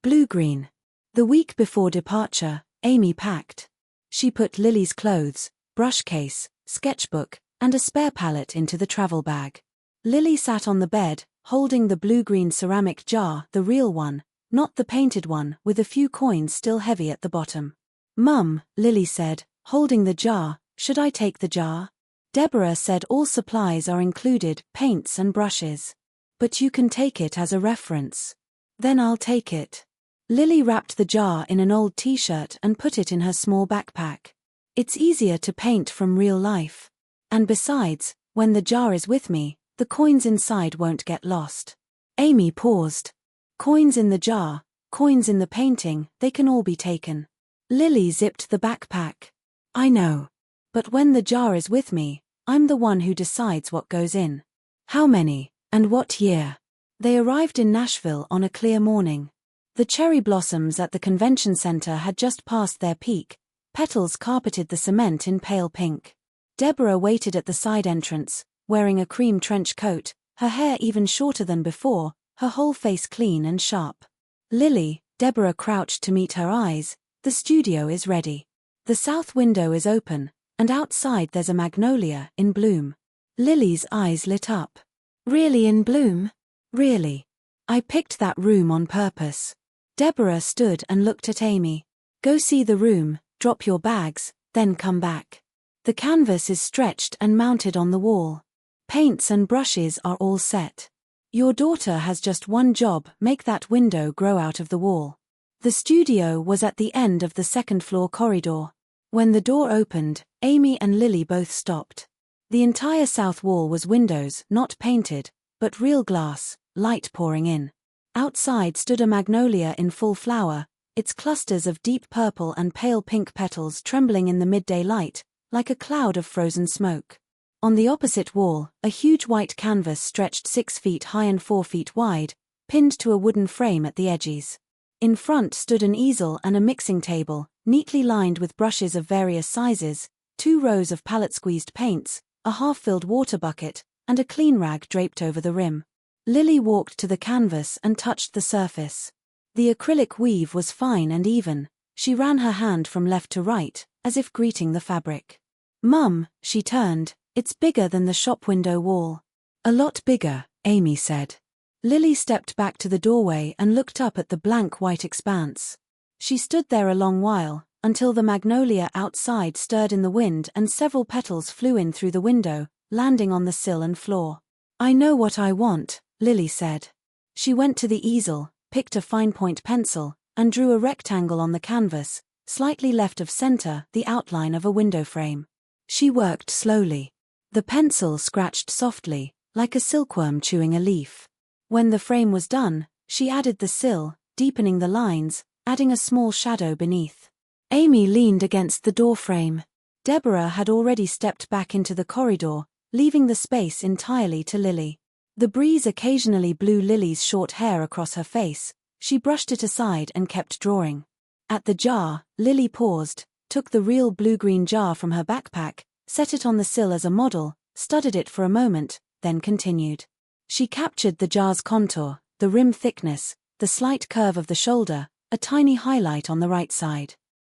Blue-green. The week before departure, Amy packed. She put Lily's clothes, brush case, sketchbook, and a spare palette into the travel bag. Lily sat on the bed, holding the blue-green ceramic jar, the real one, not the painted one, with a few coins still heavy at the bottom. Mum, Lily said, holding the jar, should I take the jar? Deborah said all supplies are included, paints and brushes. But you can take it as a reference. Then I'll take it. Lily wrapped the jar in an old t-shirt and put it in her small backpack. It's easier to paint from real life. And besides, when the jar is with me, the coins inside won't get lost. Amy paused. Coins in the jar, coins in the painting, they can all be taken. Lily zipped the backpack. I know. But when the jar is with me, I'm the one who decides what goes in. How many, and what year? They arrived in Nashville on a clear morning. The cherry blossoms at the convention center had just passed their peak. Petals carpeted the cement in pale pink. Deborah waited at the side entrance, wearing a cream trench coat, her hair even shorter than before, her whole face clean and sharp. Lily, Deborah crouched to meet her eyes. The studio is ready. The south window is open, and outside there's a magnolia in bloom. Lily's eyes lit up. Really in bloom? Really. I picked that room on purpose. Deborah stood and looked at Amy. Go see the room, drop your bags, then come back. The canvas is stretched and mounted on the wall. Paints and brushes are all set. Your daughter has just one job, make that window grow out of the wall. The studio was at the end of the second-floor corridor. When the door opened, Amy and Lily both stopped. The entire south wall was windows, not painted, but real glass, light pouring in. Outside stood a magnolia in full flower, its clusters of deep purple and pale pink petals trembling in the midday light, like a cloud of frozen smoke. On the opposite wall, a huge white canvas stretched 6 feet high and 4 feet wide, pinned to a wooden frame at the edges. In front stood an easel and a mixing table, neatly lined with brushes of various sizes, 2 rows of palette-squeezed paints, a half-filled water bucket, and a clean rag draped over the rim. Lily walked to the canvas and touched the surface. The acrylic weave was fine and even. She ran her hand from left to right, as if greeting the fabric. Mum, she turned, it's bigger than the shop window wall. A lot bigger, Amy said. Lily stepped back to the doorway and looked up at the blank white expanse. She stood there a long while, until the magnolia outside stirred in the wind and several petals flew in through the window, landing on the sill and floor. I know what I want, Lily said. She went to the easel, picked a fine-point pencil, and drew a rectangle on the canvas, slightly left of center, the outline of a window frame. She worked slowly. The pencil scratched softly, like a silkworm chewing a leaf. When the frame was done, she added the sill, deepening the lines, adding a small shadow beneath. Amy leaned against the doorframe. Deborah had already stepped back into the corridor, leaving the space entirely to Lily. The breeze occasionally blew Lily's short hair across her face. She brushed it aside and kept drawing. At the jar, Lily paused, took the real blue-green jar from her backpack, set it on the sill as a model, studied it for a moment, then continued. She captured the jar's contour, the rim thickness, the slight curve of the shoulder, a tiny highlight on the right side.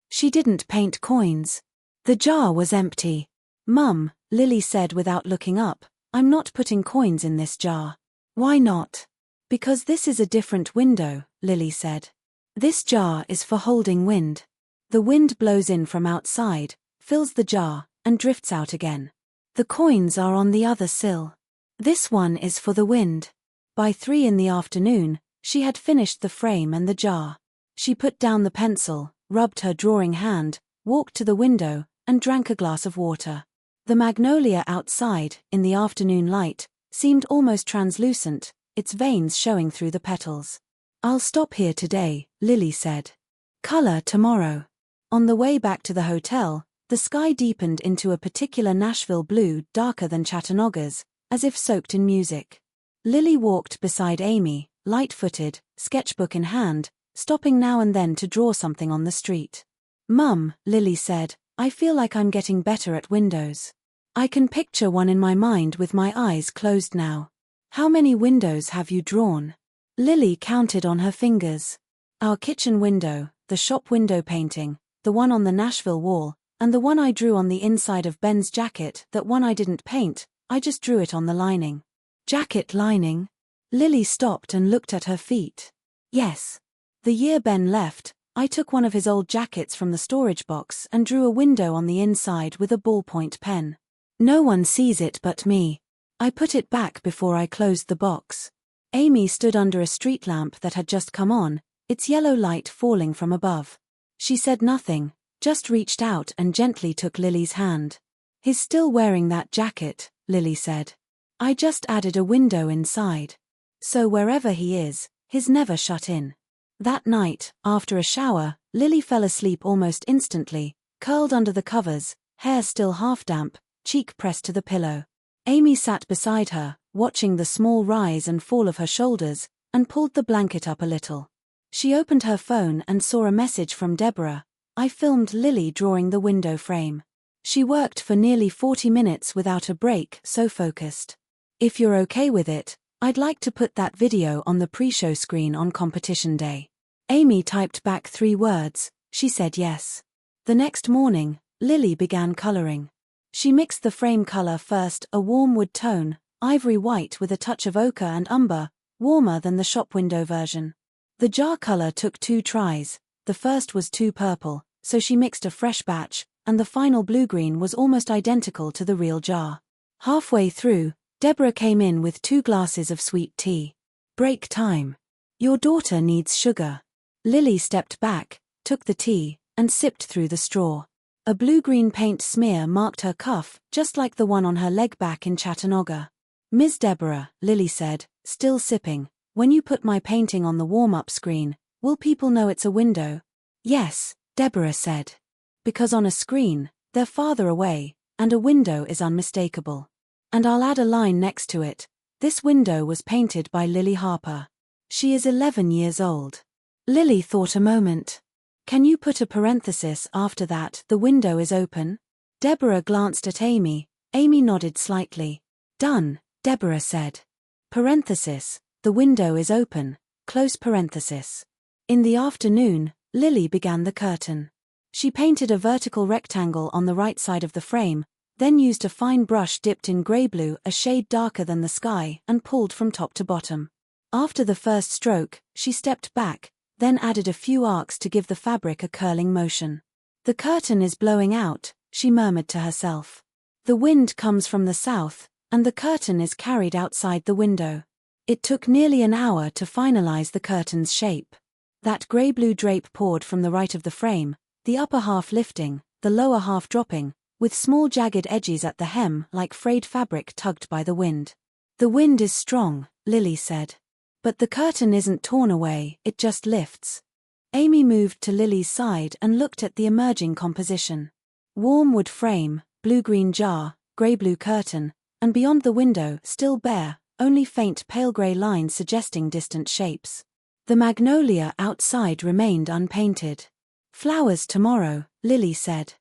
She didn't paint coins. The jar was empty. Mum, Lily said without looking up, I'm not putting coins in this jar. Why not? Because this is a different window, Lily said. This jar is for holding wind. The wind blows in from outside, fills the jar, and drifts out again. The coins are on the other sill. This one is for the wind. By 3 in the afternoon, she had finished the frame and the jar. She put down the pencil, rubbed her drawing hand, walked to the window, and drank a glass of water. The magnolia outside, in the afternoon light, seemed almost translucent, its veins showing through the petals. I'll stop here today, Lily said. Color tomorrow. On the way back to the hotel, the sky deepened into a particular Nashville blue darker than Chattanooga's, as if soaked in music. Lily walked beside Amy, light-footed, sketchbook in hand, stopping now and then to draw something on the street. Mum, Lily said, I feel like I'm getting better at windows. I can picture one in my mind with my eyes closed now. How many windows have you drawn? Lily counted on her fingers. Our kitchen window, the shop window painting, the one on the Nashville wall, and the one I drew on the inside of Ben's jacket. That one I didn't paint, I just drew it on the lining. Jacket lining? Lily stopped and looked at her feet. Yes. The year Ben left, I took one of his old jackets from the storage box and drew a window on the inside with a ballpoint pen. No one sees it but me. I put it back before I closed the box. Amy stood under a street lamp that had just come on, its yellow light falling from above. She said nothing, just reached out and gently took Lily's hand. He's still wearing that jacket, Lily said. I just added a window inside. So wherever he is, he's never shut in. That night, after a shower, Lily fell asleep almost instantly, curled under the covers, hair still half damp, cheek pressed to the pillow. Amy sat beside her, watching the small rise and fall of her shoulders, and pulled the blanket up a little. She opened her phone and saw a message from Deborah. I filmed Lily drawing the window frame. She worked for nearly 40 minutes without a break, so focused. If you're okay with it, I'd like to put that video on the pre-show screen on competition day. Amy typed back 3 words. She said yes. The next morning, Lily began coloring. She mixed the frame color first, a warm wood tone, ivory white with a touch of ochre and umber, warmer than the shop window version. The jar color took 2 tries. The first was too purple, so she mixed a fresh batch, and the final blue-green was almost identical to the real jar. Halfway through, Deborah came in with 2 glasses of sweet tea. Break time. Your daughter needs sugar. Lily stepped back, took the tea, and sipped through the straw. A blue-green paint smear marked her cuff, just like the one on her leg back in Chattanooga. Ms. Deborah, Lily said, still sipping, when you put my painting on the warm-up screen, will people know it's a window? Yes, Deborah said. Because on a screen, they're farther away, and a window is unmistakable. And I'll add a line next to it. This window was painted by Lily Harper. She is 11 years old. Lily thought a moment. Can you put a parenthesis after that, the window is open? Deborah glanced at Amy. Amy nodded slightly. Done, Deborah said. Parenthesis, the window is open, close parenthesis. In the afternoon, Lily began the curtain. She painted a vertical rectangle on the right side of the frame, then used a fine brush dipped in grey-blue, a shade darker than the sky, and pulled from top to bottom. After the first stroke, she stepped back, then added a few arcs to give the fabric a curling motion. The curtain is blowing out, she murmured to herself. The wind comes from the south, and the curtain is carried outside the window. It took nearly an hour to finalize the curtain's shape. That grey-blue drape poured from the right of the frame, the upper half lifting, the lower half dropping, with small jagged edges at the hem like frayed fabric tugged by the wind. The wind is strong, Lily said. But the curtain isn't torn away, it just lifts. Amy moved to Lily's side and looked at the emerging composition. Warm wood frame, blue-green jar, grey-blue curtain, and beyond the window, still bare, only faint pale grey lines suggesting distant shapes. The magnolia outside remained unpainted. Flowers tomorrow, Lily said.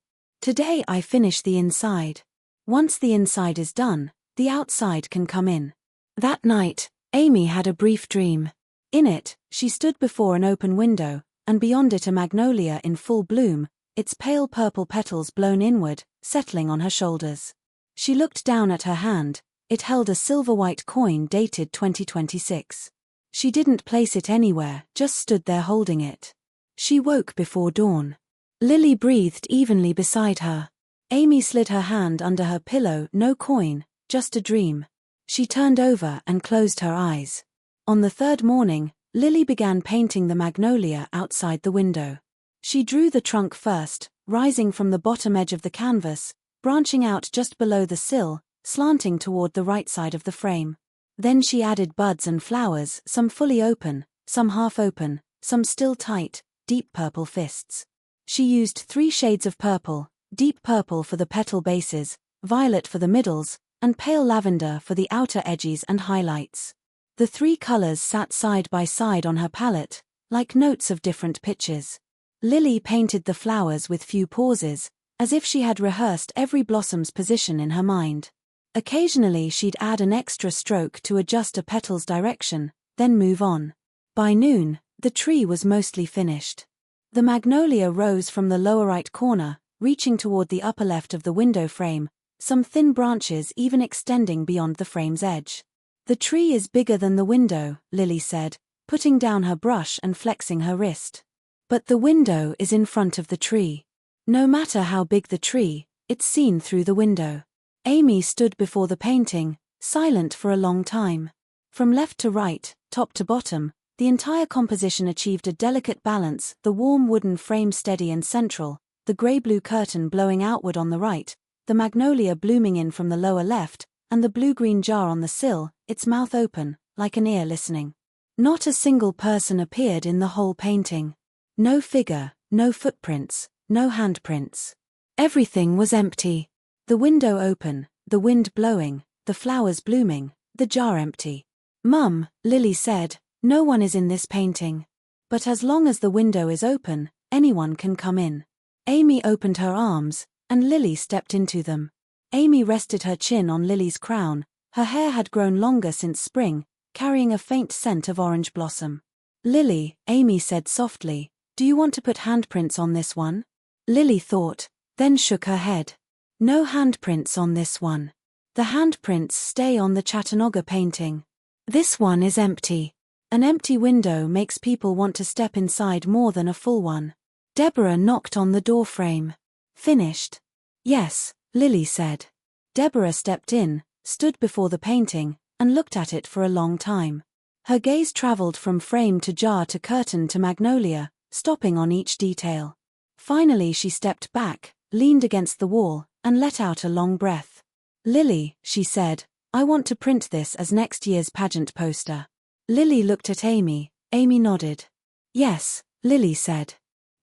Today I finish the inside. Once the inside is done, the outside can come in. That night, Amy had a brief dream. In it, she stood before an open window, and beyond it a magnolia in full bloom, its pale purple petals blown inward, settling on her shoulders. She looked down at her hand. It held a silver-white coin dated 2026. She didn't place it anywhere, just stood there holding it. She woke before dawn. Lily breathed evenly beside her. Amy slid her hand under her pillow, no coin, just a dream. She turned over and closed her eyes. On the third morning, Lily began painting the magnolia outside the window. She drew the trunk first, rising from the bottom edge of the canvas, branching out just below the sill, slanting toward the right side of the frame. Then she added buds and flowers, some fully open, some half open, some still tight, deep purple fists. She used 3 shades of purple, deep purple for the petal bases, violet for the middles, and pale lavender for the outer edges and highlights. The 3 colors sat side by side on her palette, like notes of different pitches. Lily painted the flowers with few pauses, as if she had rehearsed every blossom's position in her mind. Occasionally she'd add an extra stroke to adjust a petal's direction, then move on. By noon, the tree was mostly finished. The magnolia rose from the lower right corner, reaching toward the upper left of the window frame, some thin branches even extending beyond the frame's edge. "The tree is bigger than the window," Lily said, putting down her brush and flexing her wrist. "But the window is in front of the tree. No matter how big the tree, it's seen through the window." Amy stood before the painting, silent for a long time. From left to right, top to bottom, the entire composition achieved a delicate balance, the warm wooden frame steady and central, the grey-blue curtain blowing outward on the right, the magnolia blooming in from the lower left, and the blue-green jar on the sill, its mouth open, like an ear listening. Not a single person appeared in the whole painting. No figure, no footprints, no handprints. Everything was empty. The window open, the wind blowing, the flowers blooming, the jar empty. "Mum," Lily said, "no one is in this painting. But as long as the window is open, anyone can come in." Amy opened her arms, and Lily stepped into them. Amy rested her chin on Lily's crown. Her hair had grown longer since spring, carrying a faint scent of orange blossom. "Lily," Amy said softly, "do you want to put handprints on this one?" Lily thought, then shook her head. "No handprints on this one. The handprints stay on the Chattanooga painting. This one is empty." An empty window makes people want to step inside more than a full one. Deborah knocked on the door frame. "Finished?" "Yes," Lily said. Deborah stepped in, stood before the painting, and looked at it for a long time. Her gaze traveled from frame to jar to curtain to magnolia, stopping on each detail. Finally she stepped back, leaned against the wall, and let out a long breath. "Lily," she said, "I want to print this as next year's pageant poster." Lily looked at Amy. Amy nodded. "Yes," Lily said.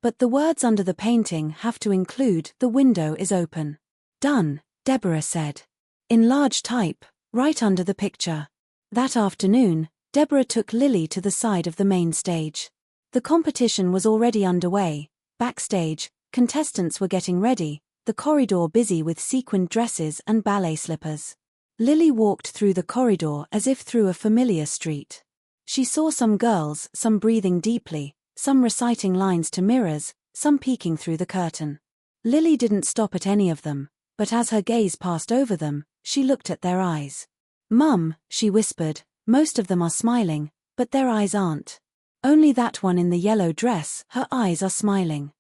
"But the words under the painting have to include 'the window is open.'" "Done," Deborah said. In large type, right under the picture. That afternoon, Deborah took Lily to the side of the main stage. The competition was already underway. Backstage, contestants were getting ready, the corridor busy with sequined dresses and ballet slippers. Lily walked through the corridor as if through a familiar street. She saw some girls, some breathing deeply, some reciting lines to mirrors, some peeking through the curtain. Lily didn't stop at any of them, but as her gaze passed over them, she looked at their eyes. "Mum," she whispered, "most of them are smiling, but their eyes aren't. Only that one in the yellow dress, her eyes are smiling."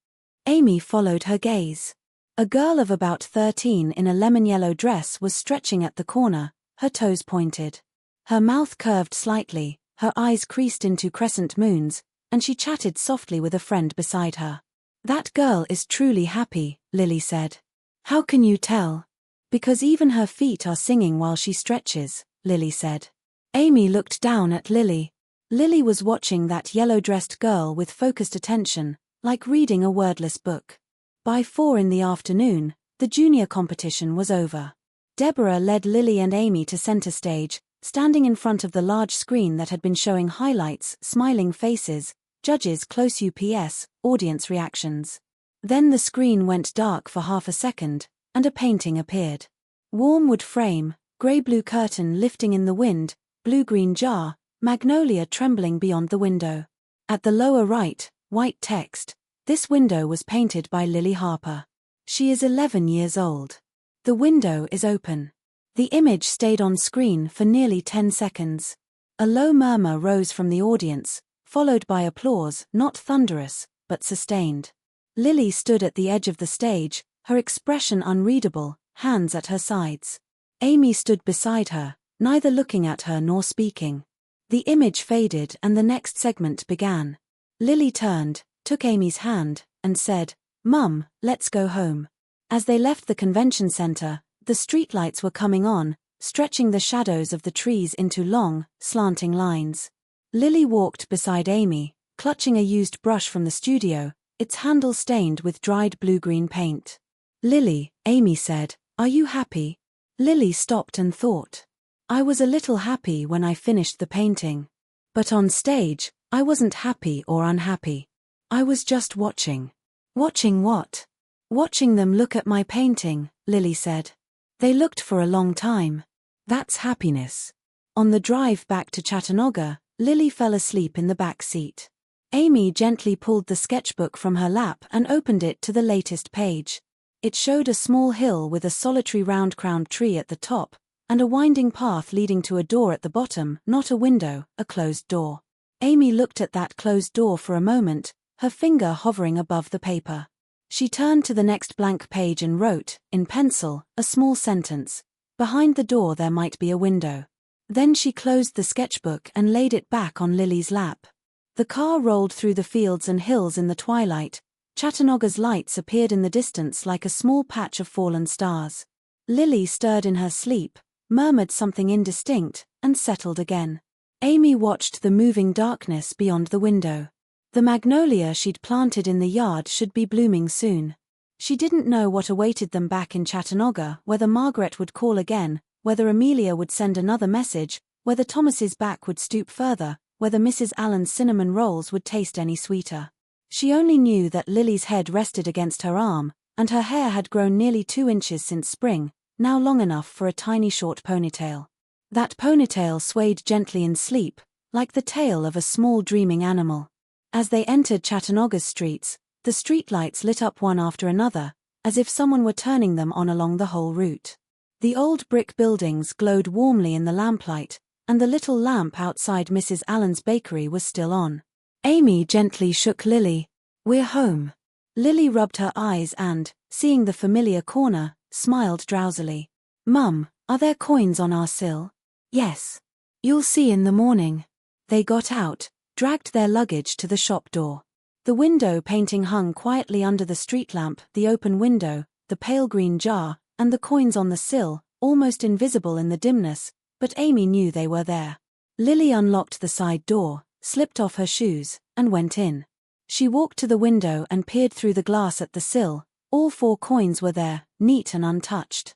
Amy followed her gaze. A girl of about 13 in a lemon-yellow dress was stretching at the corner, her toes pointed. Her mouth curved slightly, her eyes creased into crescent moons, and she chatted softly with a friend beside her. "That girl is truly happy," Lily said. "How can you tell?" "Because even her feet are singing while she stretches," Lily said. Amy looked down at Lily. Lily was watching that yellow-dressed girl with focused attention, like reading a wordless book. By 4 in the afternoon, the junior competition was over. Deborah led Lily and Amy to center stage, standing in front of the large screen that had been showing highlights, smiling faces, judges close UPS, audience reactions. Then the screen went dark for half a second, and a painting appeared. Warm wood frame, grey-blue curtain lifting in the wind, blue-green jar, magnolia trembling beyond the window. At the lower right, white text. This window was painted by Lily Harper. She is 11 years old. The window is open. The image stayed on screen for nearly 10 seconds. A low murmur rose from the audience, followed by applause, not thunderous, but sustained. Lily stood at the edge of the stage, her expression unreadable, hands at her sides. Amy stood beside her, neither looking at her nor speaking. The image faded and the next segment began. Lily turned, took Amy's hand, and said, "Mum, let's go home." As they left the convention center, the streetlights were coming on, stretching the shadows of the trees into long, slanting lines. Lily walked beside Amy, clutching a used brush from the studio, its handle stained with dried blue-green paint. "Lily," Amy said, "are you happy?" Lily stopped and thought. "I was a little happy when I finished the painting. But on stage, I wasn't happy or unhappy. I was just watching." "Watching what?" "Watching them look at my painting," Lily said. "They looked for a long time. That's happiness." On the drive back to Chattanooga, Lily fell asleep in the back seat. Amy gently pulled the sketchbook from her lap and opened it to the latest page. It showed a small hill with a solitary round-crowned tree at the top, and a winding path leading to a door at the bottom, not a window, a closed door. Amy looked at that closed door for a moment, her finger hovering above the paper. She turned to the next blank page and wrote, in pencil, a small sentence. Behind the door there might be a window. Then she closed the sketchbook and laid it back on Lily's lap. The car rolled through the fields and hills in the twilight. Chattanooga's lights appeared in the distance like a small patch of fallen stars. Lily stirred in her sleep, murmured something indistinct, and settled again. Amy watched the moving darkness beyond the window. The magnolia she'd planted in the yard should be blooming soon. She didn't know what awaited them back in Chattanooga, whether Margaret would call again, whether Amelia would send another message, whether Thomas's back would stoop further, whether Mrs. Allen's cinnamon rolls would taste any sweeter. She only knew that Lily's head rested against her arm, and her hair had grown nearly 2 inches since spring, now long enough for a tiny short ponytail. That ponytail swayed gently in sleep, like the tail of a small dreaming animal. As they entered Chattanooga's streets, the streetlights lit up one after another, as if someone were turning them on along the whole route. The old brick buildings glowed warmly in the lamplight, and the little lamp outside Mrs. Allen's bakery was still on. Amy gently shook Lily. "We're home." Lily rubbed her eyes and, seeing the familiar corner, smiled drowsily. "Mum, are there coins on our sill?" "Yes. You'll see in the morning." They got out, dragged their luggage to the shop door. The window painting hung quietly under the street lamp, the open window, the pale green jar, and the coins on the sill, almost invisible in the dimness, but Amy knew they were there. Lily unlocked the side door, slipped off her shoes, and went in. She walked to the window and peered through the glass at the sill. All 4 coins were there, neat and untouched.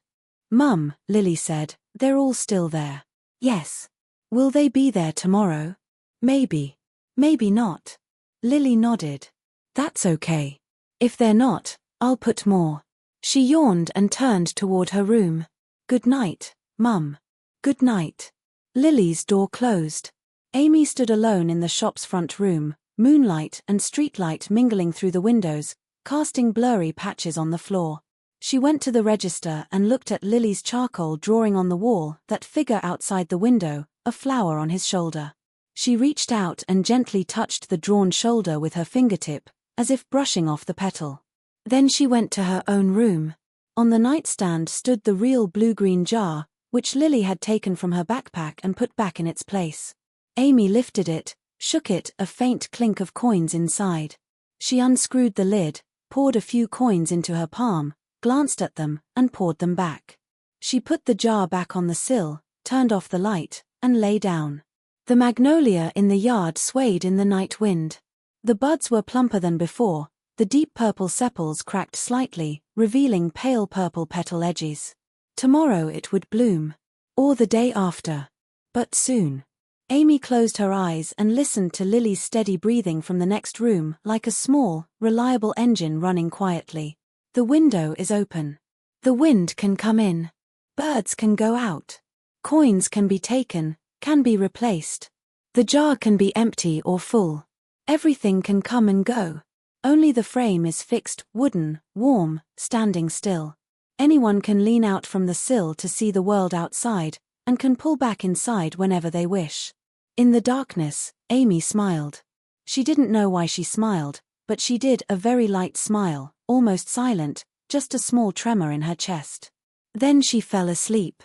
"Mum," Lily said, "they're all still there." "Yes." "Will they be there tomorrow?" "Maybe. Maybe not." Lily nodded. "That's okay. If they're not, I'll put more." She yawned and turned toward her room. "Good night, Mum." "Good night." Lily's door closed. Amy stood alone in the shop's front room, moonlight and streetlight mingling through the windows, casting blurry patches on the floor. She went to the register and looked at Lily's charcoal drawing on the wall, that figure outside the window, a flower on his shoulder. She reached out and gently touched the drawn shoulder with her fingertip, as if brushing off the petal. Then she went to her own room. On the nightstand stood the real blue-green jar, which Lily had taken from her backpack and put back in its place. Amy lifted it, shook it, a faint clink of coins inside. She unscrewed the lid, poured a few coins into her palm, glanced at them, and poured them back. She put the jar back on the sill, turned off the light, and lay down. The magnolia in the yard swayed in the night wind. The buds were plumper than before, the deep purple sepals cracked slightly, revealing pale purple petal edges. Tomorrow it would bloom. Or the day after. But soon. Amy closed her eyes and listened to Lily's steady breathing from the next room, like a small, reliable engine running quietly. The window is open. The wind can come in. Birds can go out. Coins can be taken, can be replaced. The jar can be empty or full. Everything can come and go. Only the frame is fixed, wooden, warm, standing still. Anyone can lean out from the sill to see the world outside, and can pull back inside whenever they wish. In the darkness, Amy smiled. She didn't know why she smiled, but she did, a very light smile, almost silent, just a small tremor in her chest. Then she fell asleep.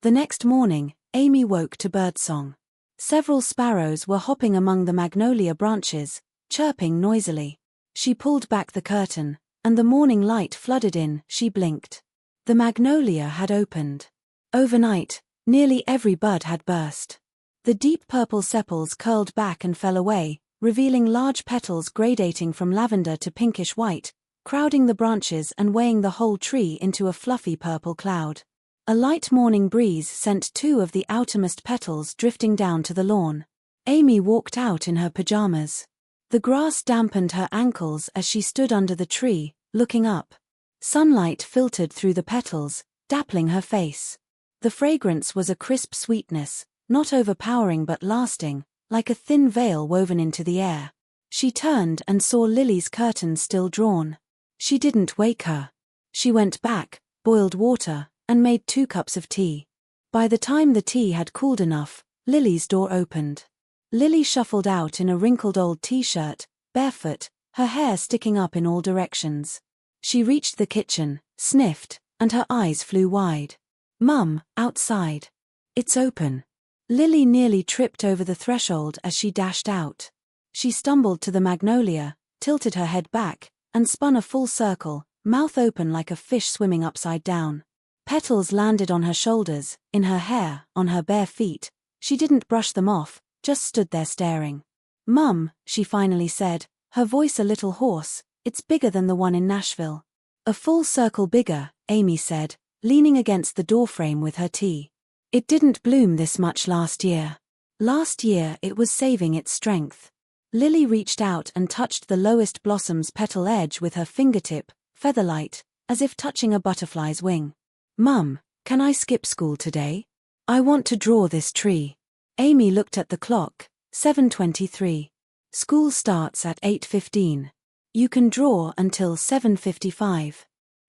The next morning, Amy woke to birdsong. Several sparrows were hopping among the magnolia branches, chirping noisily. She pulled back the curtain, and the morning light flooded in. She blinked. The magnolia had opened. Overnight, nearly every bud had burst. The deep purple sepals curled back and fell away, revealing large petals gradating from lavender to pinkish white, crowding the branches and weighing the whole tree into a fluffy purple cloud. A light morning breeze sent two of the outermost petals drifting down to the lawn. Amy walked out in her pajamas. The grass dampened her ankles as she stood under the tree, looking up. Sunlight filtered through the petals, dappling her face. The fragrance was a crisp sweetness, not overpowering but lasting, like a thin veil woven into the air. She turned and saw Lily's curtains still drawn. She didn't wake her. She went back, boiled water, and made 2 cups of tea. By the time the tea had cooled enough, Lily's door opened. Lily shuffled out in a wrinkled old t-shirt, barefoot, her hair sticking up in all directions. She reached the kitchen, sniffed, and her eyes flew wide. "Mum, outside. It's open." Lily nearly tripped over the threshold as she dashed out. She stumbled to the magnolia, tilted her head back, and spun a full circle, mouth open like a fish swimming upside down. Petals landed on her shoulders, in her hair, on her bare feet. She didn't brush them off, just stood there staring. "Mum," she finally said, her voice a little hoarse, "it's bigger than the one in Nashville." "A full circle bigger," Amy said, leaning against the doorframe with her tea. "It didn't bloom this much last year. Last year it was saving its strength." Lily reached out and touched the lowest blossom's petal edge with her fingertip, featherlight, as if touching a butterfly's wing. "Mum, can I skip school today? I want to draw this tree." Amy looked at the clock, 7:23. "School starts at 8:15. You can draw until 7:55.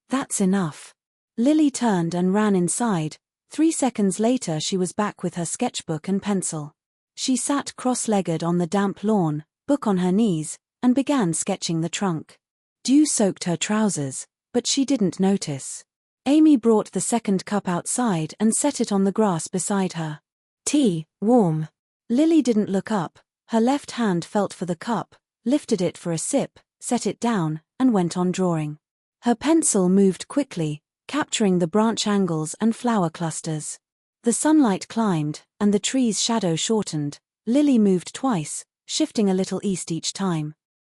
"That's enough." Lily turned and ran inside. 3 seconds later she was back with her sketchbook and pencil. She sat cross-legged on the damp lawn, book on her knees, and began sketching the trunk. Dew soaked her trousers, but she didn't notice. Amy brought the second cup outside and set it on the grass beside her. "Tea, warm." Lily didn't look up. Her left hand felt for the cup, lifted it for a sip, set it down, and went on drawing. Her pencil moved quickly, capturing the branch angles and flower clusters. The sunlight climbed, and the tree's shadow shortened. Lily moved twice, shifting a little east each time.